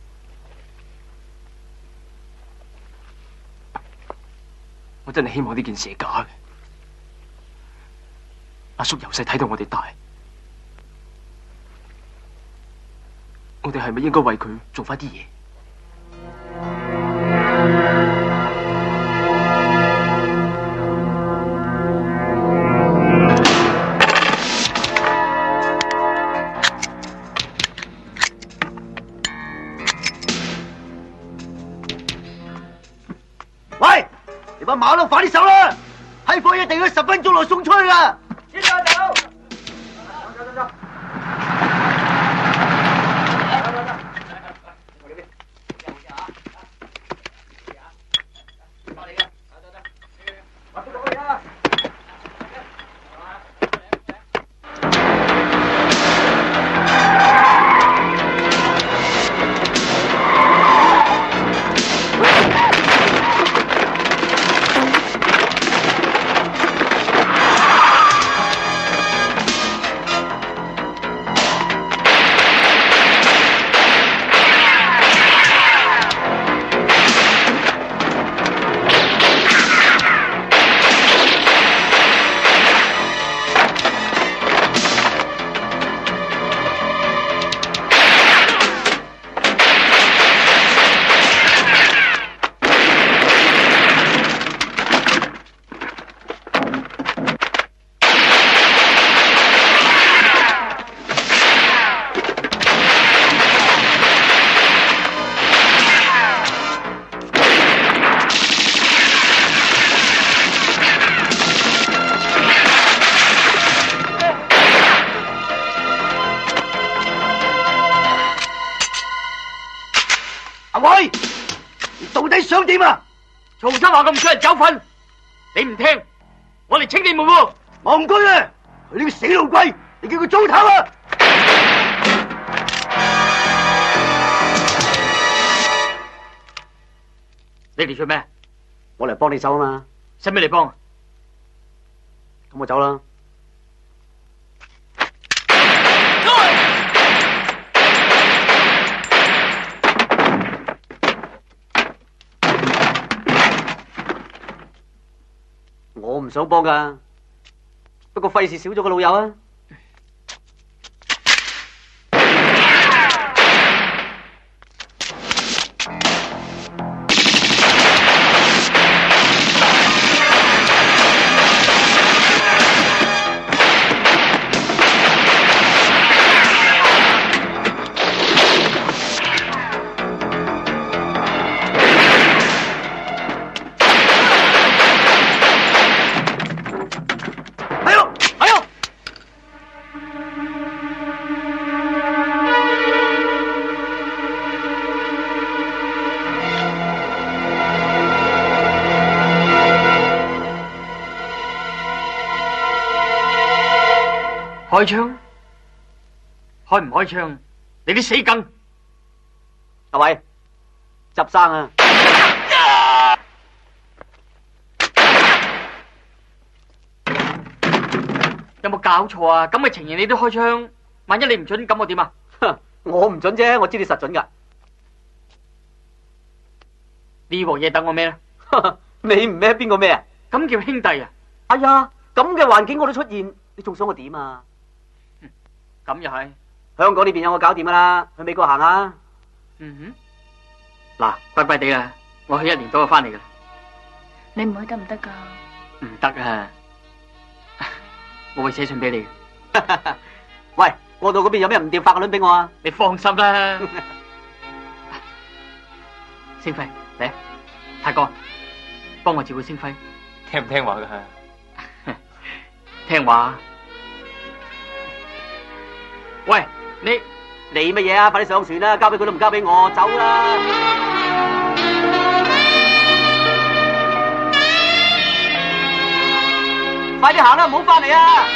我真係希望呢件事係假嘅。阿叔由細睇到我哋大，我哋係咪應該為佢做翻啲嘢？喂，你班馬騮快啲手啦！批貨一定要10分鐘內送出去啦！呢度走，走。阿偉，你到底想點啊？曹生話咁少人走訓，你唔聽，我嚟清你門喎！戇居啊！佢呢個死老龜，你叫佢糟透啊！你哋做咩？我嚟幫你手啊嘛！使咩嚟幫？咁我走啦。我唔想幫噶，不過費事少咗個老友啊！開槍？開唔開槍？你啲死梗！阿偉，執生啊！有冇搞錯啊？咁嘅情形你都開槍，萬一你唔準，咁我點啊？我唔準啫，我知你實準噶。呢鑊嘢等我孭啦。你唔孭邊個孭啊？咁叫兄弟啊？哎呀，咁嘅環境我都出現，你仲想我點啊？咁又係。香港呢邊有我搞掂噶啦，去美國行下。嗯哼。嗱，乖乖地啦，我去1年多就翻嚟噶啦。你唔去得唔得噶？唔得啊！我會寫信俾你。喂，過到嗰邊有咩唔掂，發個輪俾我啊！你放心啦。星輝，嚟，泰哥，幫我照顧星輝。聽唔聽話噶？聽話。喂，你乜嘢啊？快啲上船啦！交俾佢都唔交俾我，走啦！快啲行啦，唔好翻嚟啊！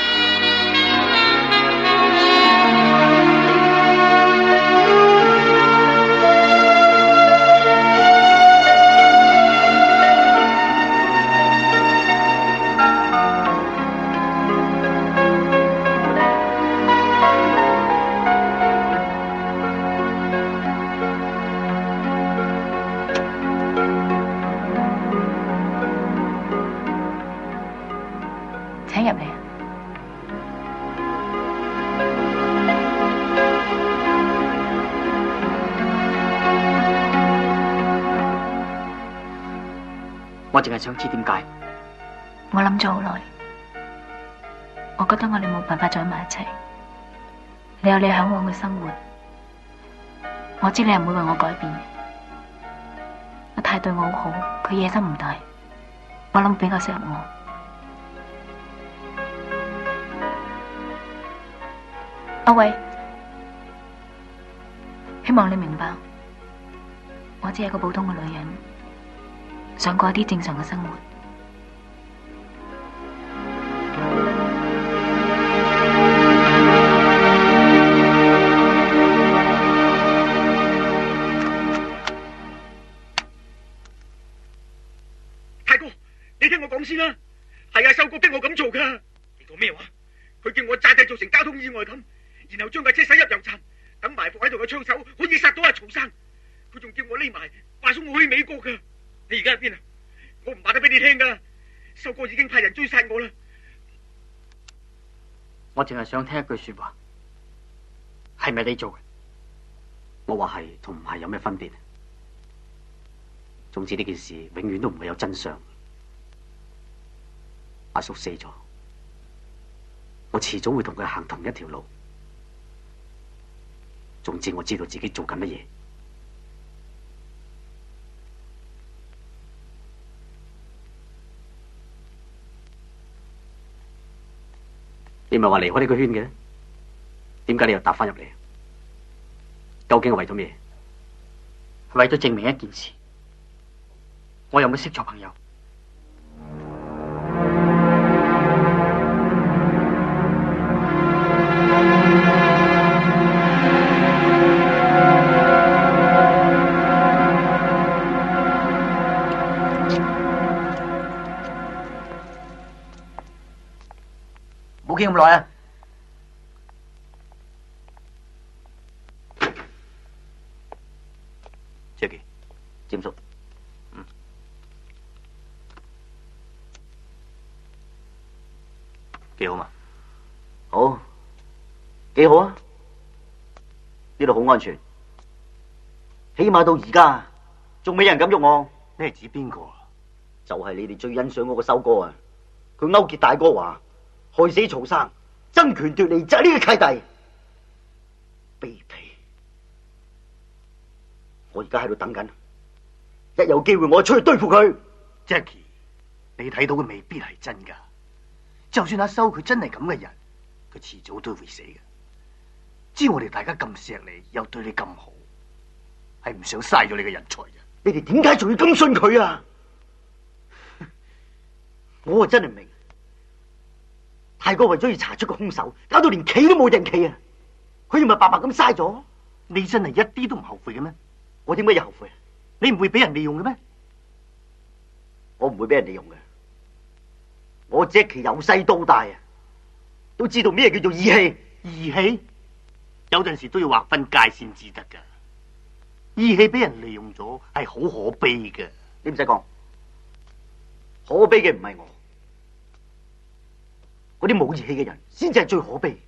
請入嚟啊！我淨係想知點解。我諗咗好耐，我覺得我哋冇辦法再喺埋一齊。你有你向往嘅生活，我知你係唔會為我改變嘅。阿泰對我好好，佢野心唔大，我諗比較適合我。阿偉，希望你明白，我只係個普通嘅女人，想過一啲正常嘅生活。泰哥，你聽我講先啦，係阿修哥逼我咁做噶。你講咩話？佢叫我炸低造成交通意外咁。然後將架車駛入油站，等埋伏喺度嘅槍手可以殺到阿曹生。佢仲叫我匿埋，話送我去美國噶。你而家喺邊啊？我唔話得俾你聽噶。修哥已經派人追殺我啦。我淨係想聽一句說話，係咪你做嘅？我話係同唔係有咩分別？總之呢件事永遠都唔會有真相。阿叔死咗，我遲早會同佢行同一條路。總之我知道自己做緊乜嘢。你咪話離開呢個圈嘅，點解你又搭翻入嚟？究竟係為咗咩？係為咗證明一件事，我有冇識錯朋友？冇傾咁耐啊！Jackie，占叔，幾好嘛？好，幾好啊！呢度好安全，起碼到而家仲未有人敢喐我。你係指邊個啊？就係你哋最欣賞嗰個修哥啊！佢勾結大哥華，害死曹生，爭權奪利就係呢個契弟。卑鄙！我而家喺度等緊，一有機會我就出去對付佢。Jackie，你睇到嘅未必係真噶。就算阿修佢真係咁嘅人，佢遲早都會死嘅。知我哋大家咁錫你，又對你咁好，係唔想嘥咗你嘅人才嘅。你哋點解仲要咁信佢啊？我真係唔明，泰哥為咗要查出個兇手，搞到連企都冇人企啊！佢要咪白白咁嘥咗？你真係一啲都唔後悔嘅咩？我點解要後悔啊？你唔會俾人利用嘅咩？我唔會俾人利用嘅。我Jackie由細到大啊，都知道咩叫做義氣。義氣有陣時都要劃分界線至得噶。義氣俾人利用咗係好可悲嘅。你唔使講，可悲嘅唔係我，嗰啲冇義氣嘅人先至係最可悲。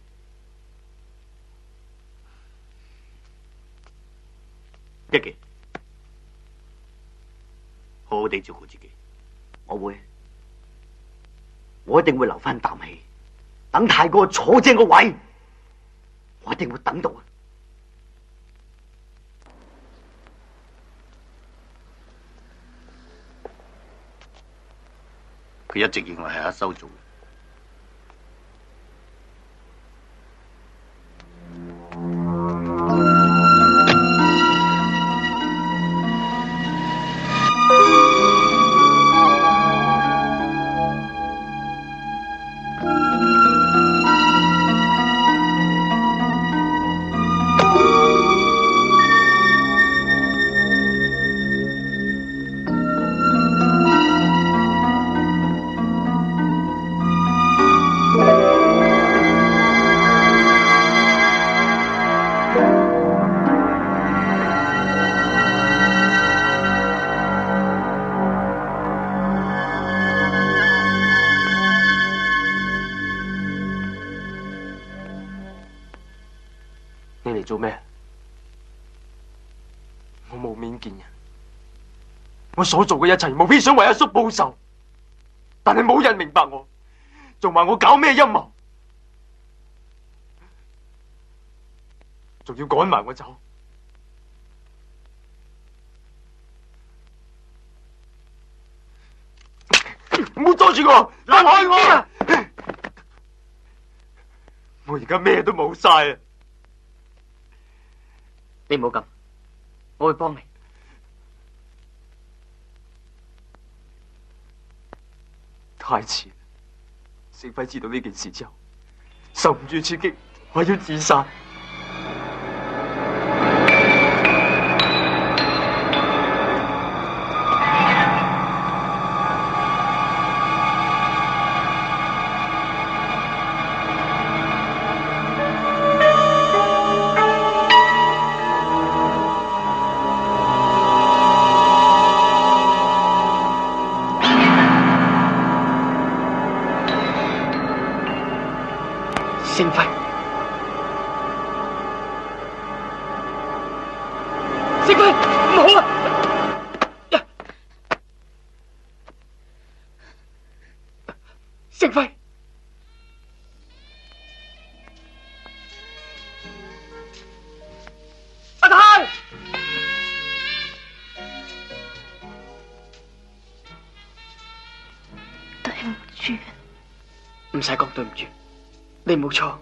一記，好好地照顧自己。我一定會留翻啖氣，等太哥坐正個位，我一定會等到啊！佢一直認為係阿修做嘅。你嚟做咩？我冇面見人，我所做嘅一切無非想為阿叔報仇，但係冇人明白我，仲話我搞咩陰謀，仲要趕埋我走。唔好阻住我，放開我！我而家咩都冇晒啊！你唔好咁，我會幫你。太遲，盛輝知道呢件事之後，受唔住刺激，我要自殺。盛輝，盛輝，唔好啊！盛輝，阿太，對唔住，唔使講對唔住。你冇錯，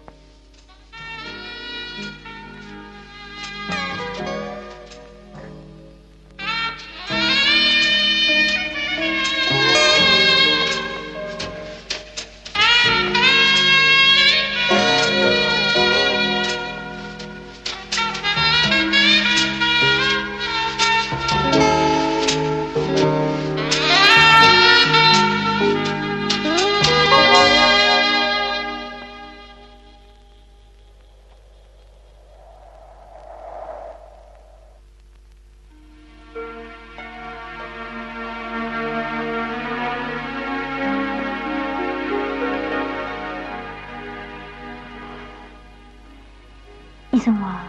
醫生話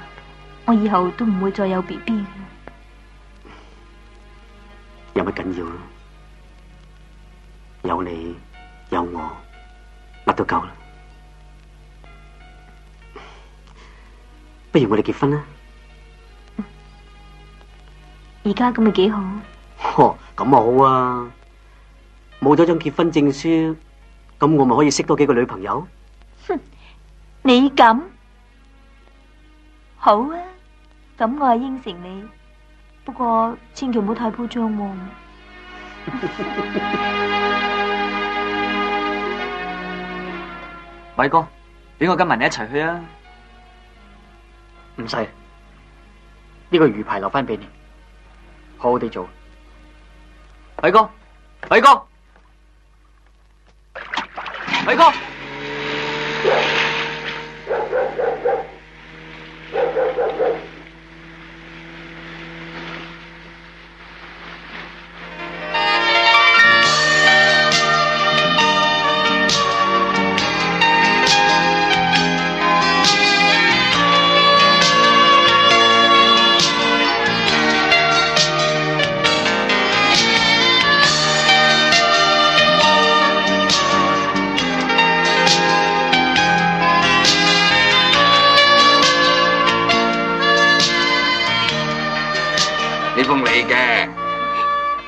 我以後都唔會再有 BB 嘅。有乜緊要咯？有你有我，乜都夠啦。不如我哋結婚啦！而家咁咪幾好？咁好啊！冇咗張結婚證書，咁我咪可以識多幾個女朋友？哼，你咁好啊！咁我係應承你，不過千祈唔好太鋪張喎。偉哥，俾我跟埋你一齊去啊！唔使，呢個魚牌留翻俾你，好好地做。偉哥，偉哥，偉哥。封你嘅，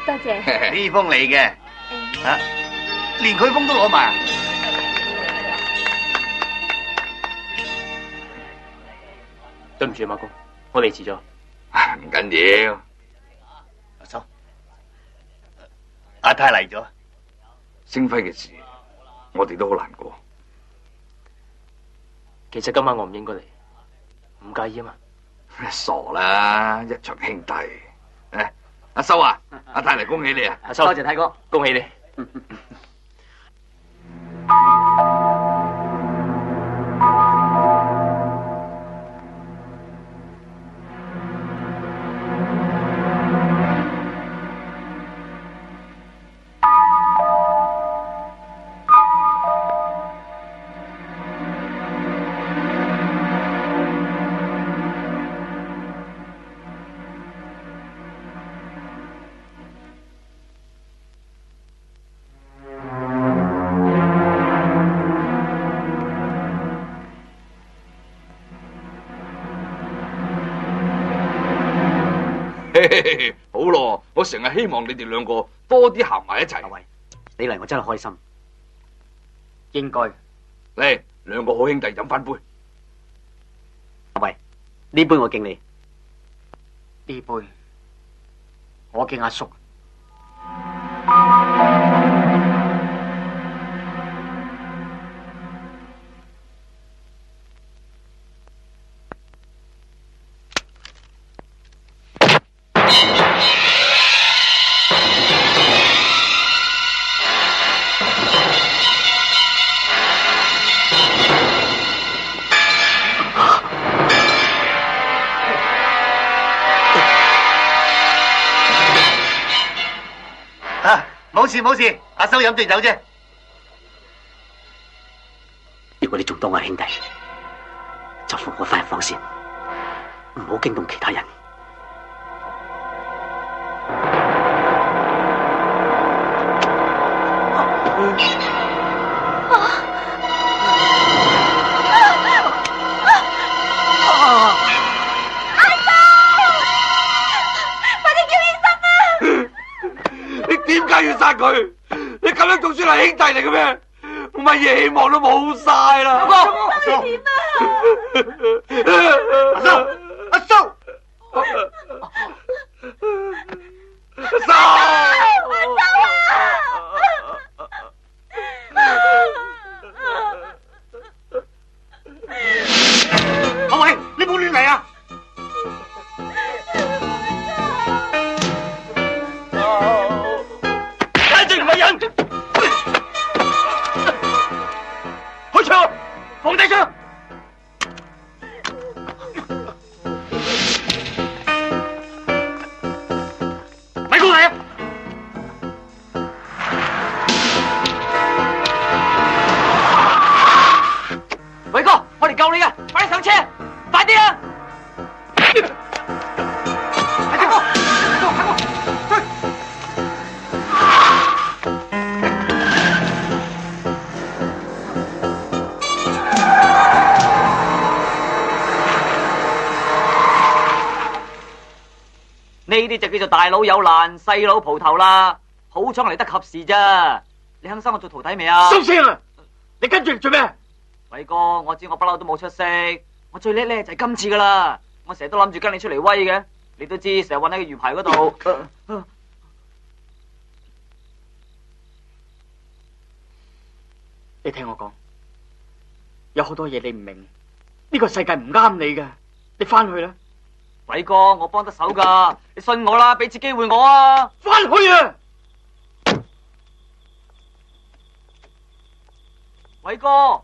多謝。呢封你嘅，啊，連佢封都攞埋。對唔住，馬公，我哋遲咗。唔緊要。阿叔，阿太嚟咗。星輝嘅事，我哋都好難過。其實今晚我唔應該嚟，唔介意啊嘛。傻啦，一場兄弟。誒，阿修啊，阿太嚟恭喜你啊！阿修，多謝太哥，恭喜你。好咯，我成日希望你哋兩個多啲行埋一齊。阿偉，你嚟我真係開心。應該。嚟，兩個好兄弟飲翻杯。阿偉，呢杯我敬你。呢杯我敬阿叔。冇事冇事，阿修飲醉酒啫。如果你仲當我係兄弟，就放我翻入房先，唔好驚動其他人。點解要殺佢？你咁樣仲算係兄弟嚟嘅咩？乜嘢希望都冇晒啦！阿哥，阿修，阿修，阿修，阿偉，你冇亂嚟啊！放低槍！咪過嚟啊！偉哥，我嚟救你㗎，快啲上車，快啲啊！大哥，追！呢啲就叫做大佬有難，細佬蒲頭啦。好彩我嚟得及時咋，你肯收我做徒弟未啊？收聲啊！你跟住嚟做咩？偉哥，我知我不嬲都冇出息，我最叻咧就係今次噶啦。我成日都諗住跟你出嚟威嘅，你都知成日混喺個魚排嗰度。你聽我講，有好多嘢你唔明，呢個世界唔啱你噶，你翻去啦。偉哥，我幫得手噶，你信我啦，俾次機會我啊！翻去啊！偉哥。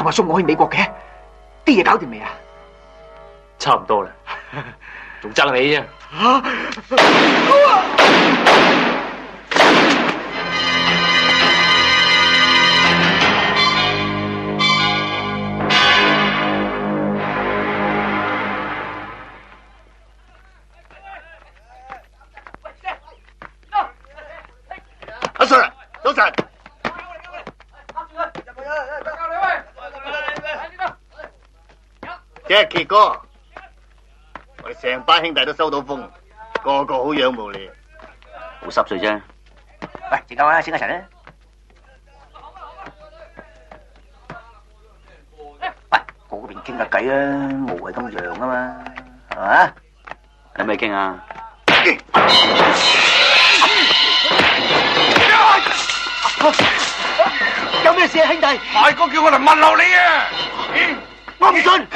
話送我去美國嘅，啲嘢搞掂未啊？差唔多啦，仲爭你啫。阿 Sir， 早晨。Jackie 哥，我哋成班兄弟都收到風，個個好仰慕你。好濕碎啫。喂，遲夠啦，醒下神啦。喂，過嗰邊傾下偈啊，無謂咁揚啊嘛，係嘛？有咩傾啊？有咩事啊，兄弟？大哥叫我嚟問候你啊！我唔信。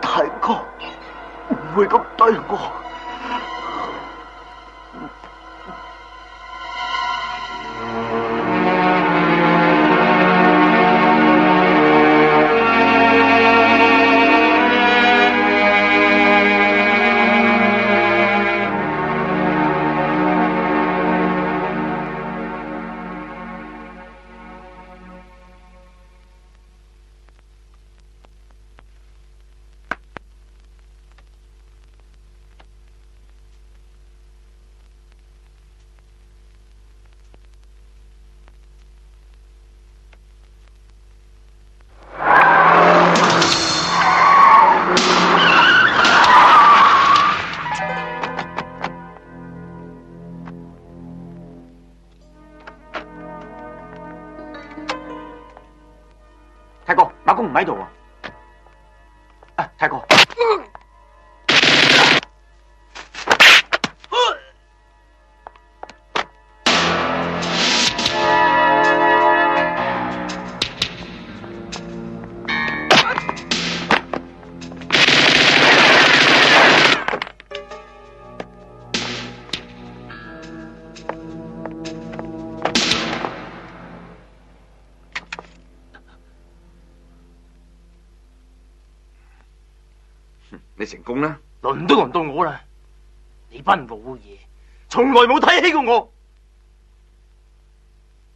大哥唔會咁對我。太哥，馬公唔喺度啊！啊，太哥。你成功啦！輪都輪到我啦！你班老嘢，從來冇睇起過我。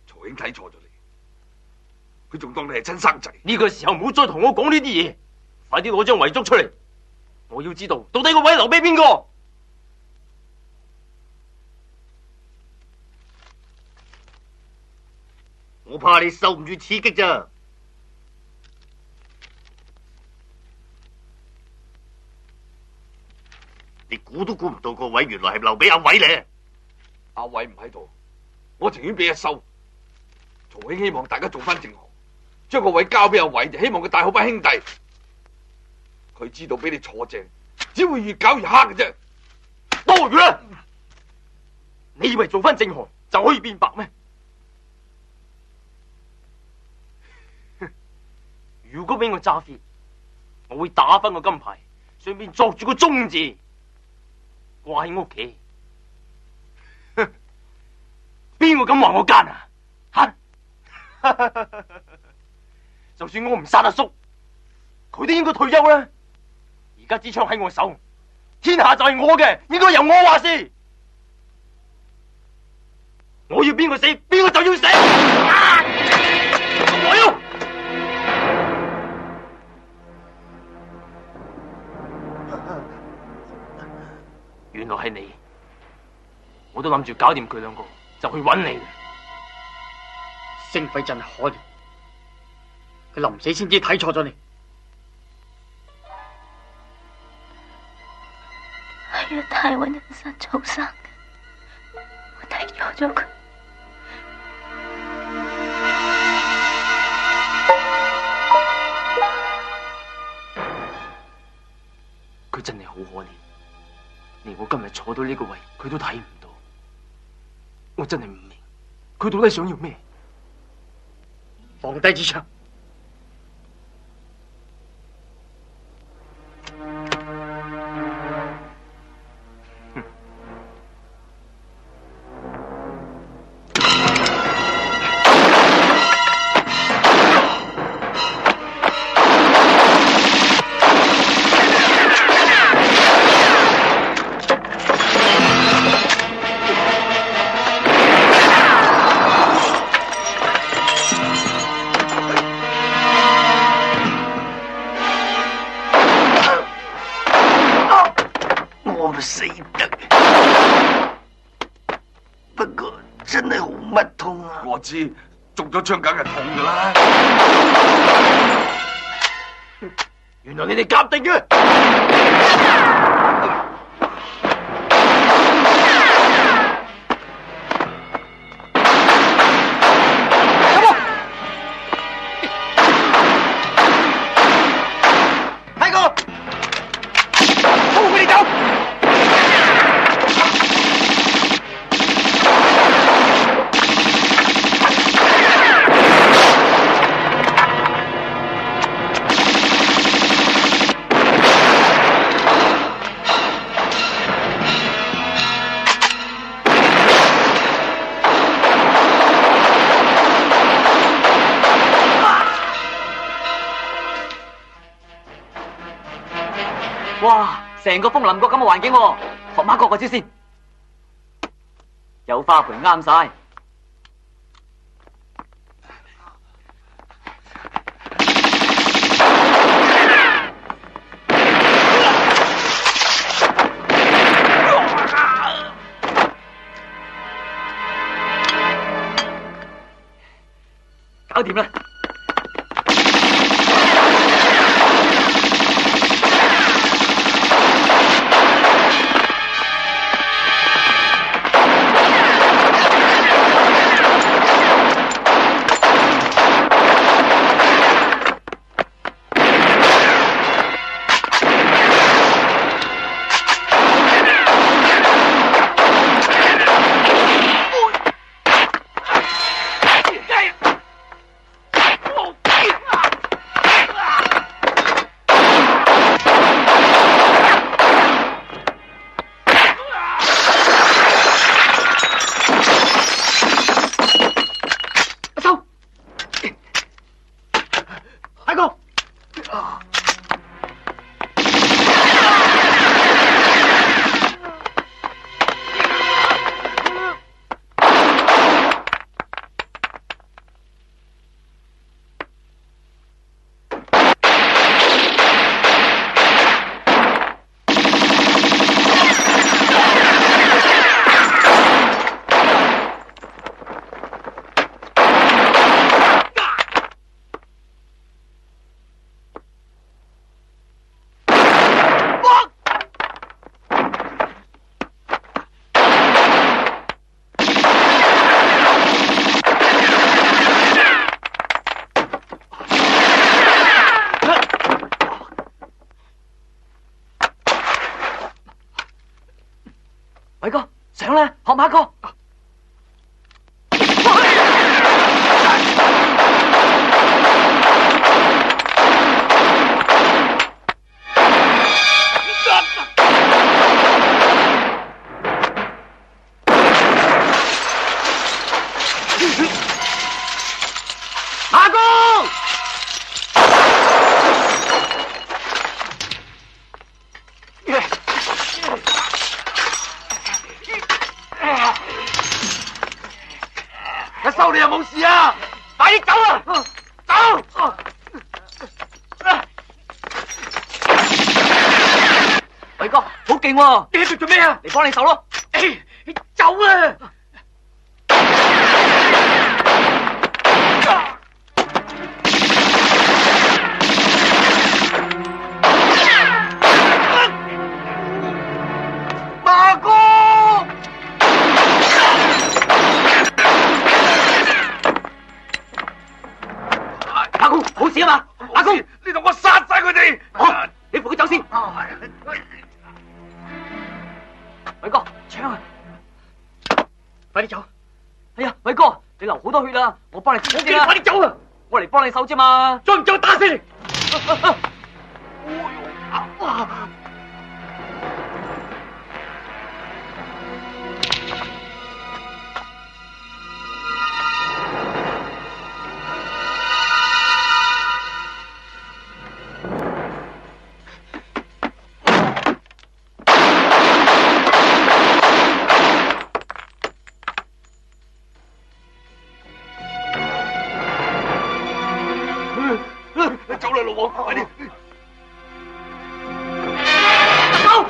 曹兄睇錯咗你，佢仲當你係親生仔。呢個時候唔好再同我講呢啲嘢，快啲攞張遺囑出嚟，我要知道到底個位留俾邊個。我怕你受唔住刺激咋。你估都估唔到個位原來係留俾阿偉咧。阿偉唔喺度，我情願俾佢收。曹兄希望大家做翻正行，將個位交俾阿偉，就希望佢帶好班兄弟。佢知道俾你坐正，只會越搞越黑嘅啫。多餘啦！你以為做翻正行就可以變白咩？如果俾我揸 fit， 我會打翻個金牌，上面作住個忠字，掛喺屋企。邊個敢話我奸啊？吓！就算我唔殺阿叔，佢都應該退休啦。而家支槍喺我手，天下就係我嘅，應該由我話事。我要邊個死，邊個就要死。我要。原來係你，我都諗住搞掂佢兩個，就去揾你。星輝真係可憐，佢臨死先知睇錯咗你。係啊，太揾人殺曹生嘅，我睇錯咗佢。真係好可憐，連我今日坐到呢個位，佢都睇唔到。我真係唔明，佢到底想要咩？放低支槍。死得，不過真係好乜痛啊！我知中咗槍梗係痛㗎啦。原來你哋夾定嘅。哇！成個楓林閣咁嘅環境喎，學馬閣個招先，有花盆啱晒。搞掂啦！偉哥，上啦，學馬哥。馬哥！阿修，你有冇事啊？快啲走啊！走！偉哥，好勁喎！你喺度做咩啊？嚟幫你手咯！走啊！馬哥！阿公，冇事啊嘛？阿公，你同我殺晒佢哋！好，你扶佢走先。偉哥，槍啊！快啲走！哎呀，偉哥，你流好多血啦，我幫你止先啦！快啲走啊！我嚟幫你手啫嘛，再唔走打死你！走啦，老王，快啲！走！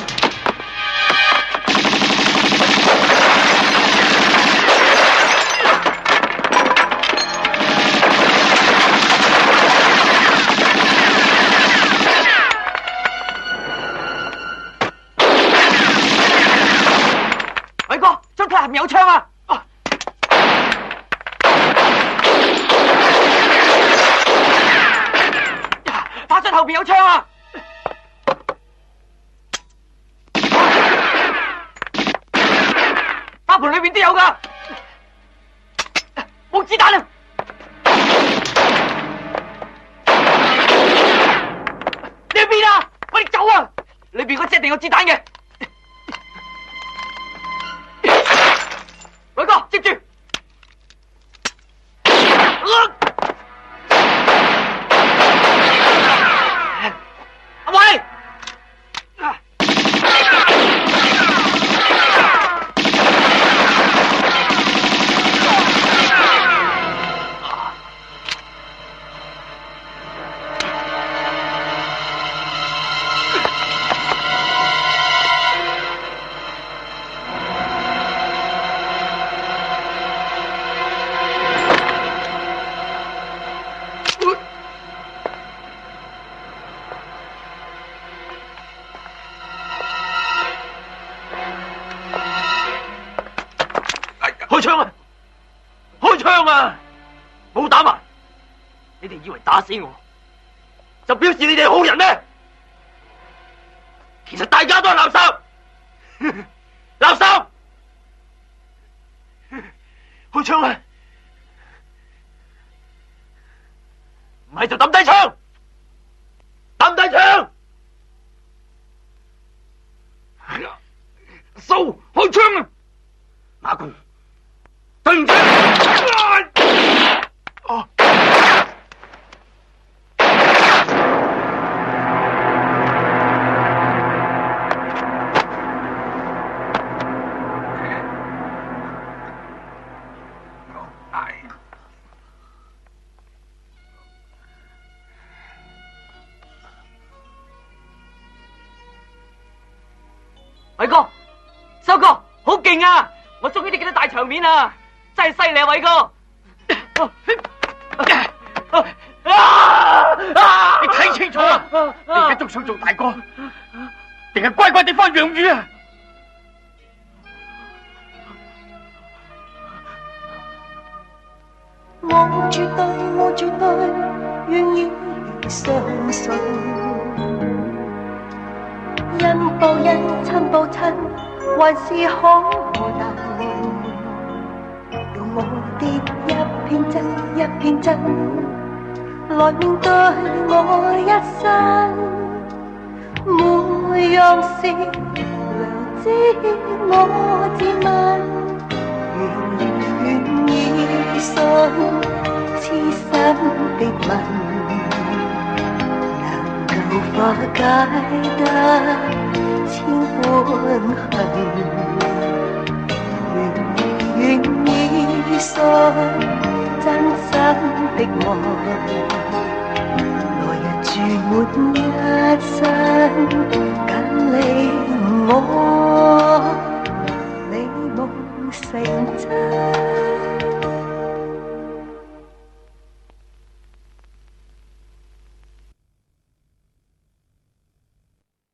偉哥，張太下面有槍啊！花樽後邊有槍啊！花盆裏邊都有噶，冇子彈啊！你去邊啊？快啲走啊！裏邊嗰隻一定有子彈嘅。偉哥，接住！阿偉，開槍啊！開槍啊！冇打埋，你哋以為打死我就表示你哋係好人咩？其實大家都係垃圾，垃圾！開槍啊！唔係就抌低槍，抌低槍！蘇，開槍啊！馬公。對唔住，偉哥，修哥，好勁啊！我終於都見到大場面啊！真係犀利啊，偉哥！你睇清楚啊！你而家仲想做大哥，定係乖乖地返養魚啊？我絕對願意相信，恩報恩，親報親，還是可能。用我的一片真，一片真，來面對我一生。每樣事良知我自問，願意信痴心的吻，能夠化解得千般恨。願意信真心的愛，來日住滿一生緊領我，你夢成真。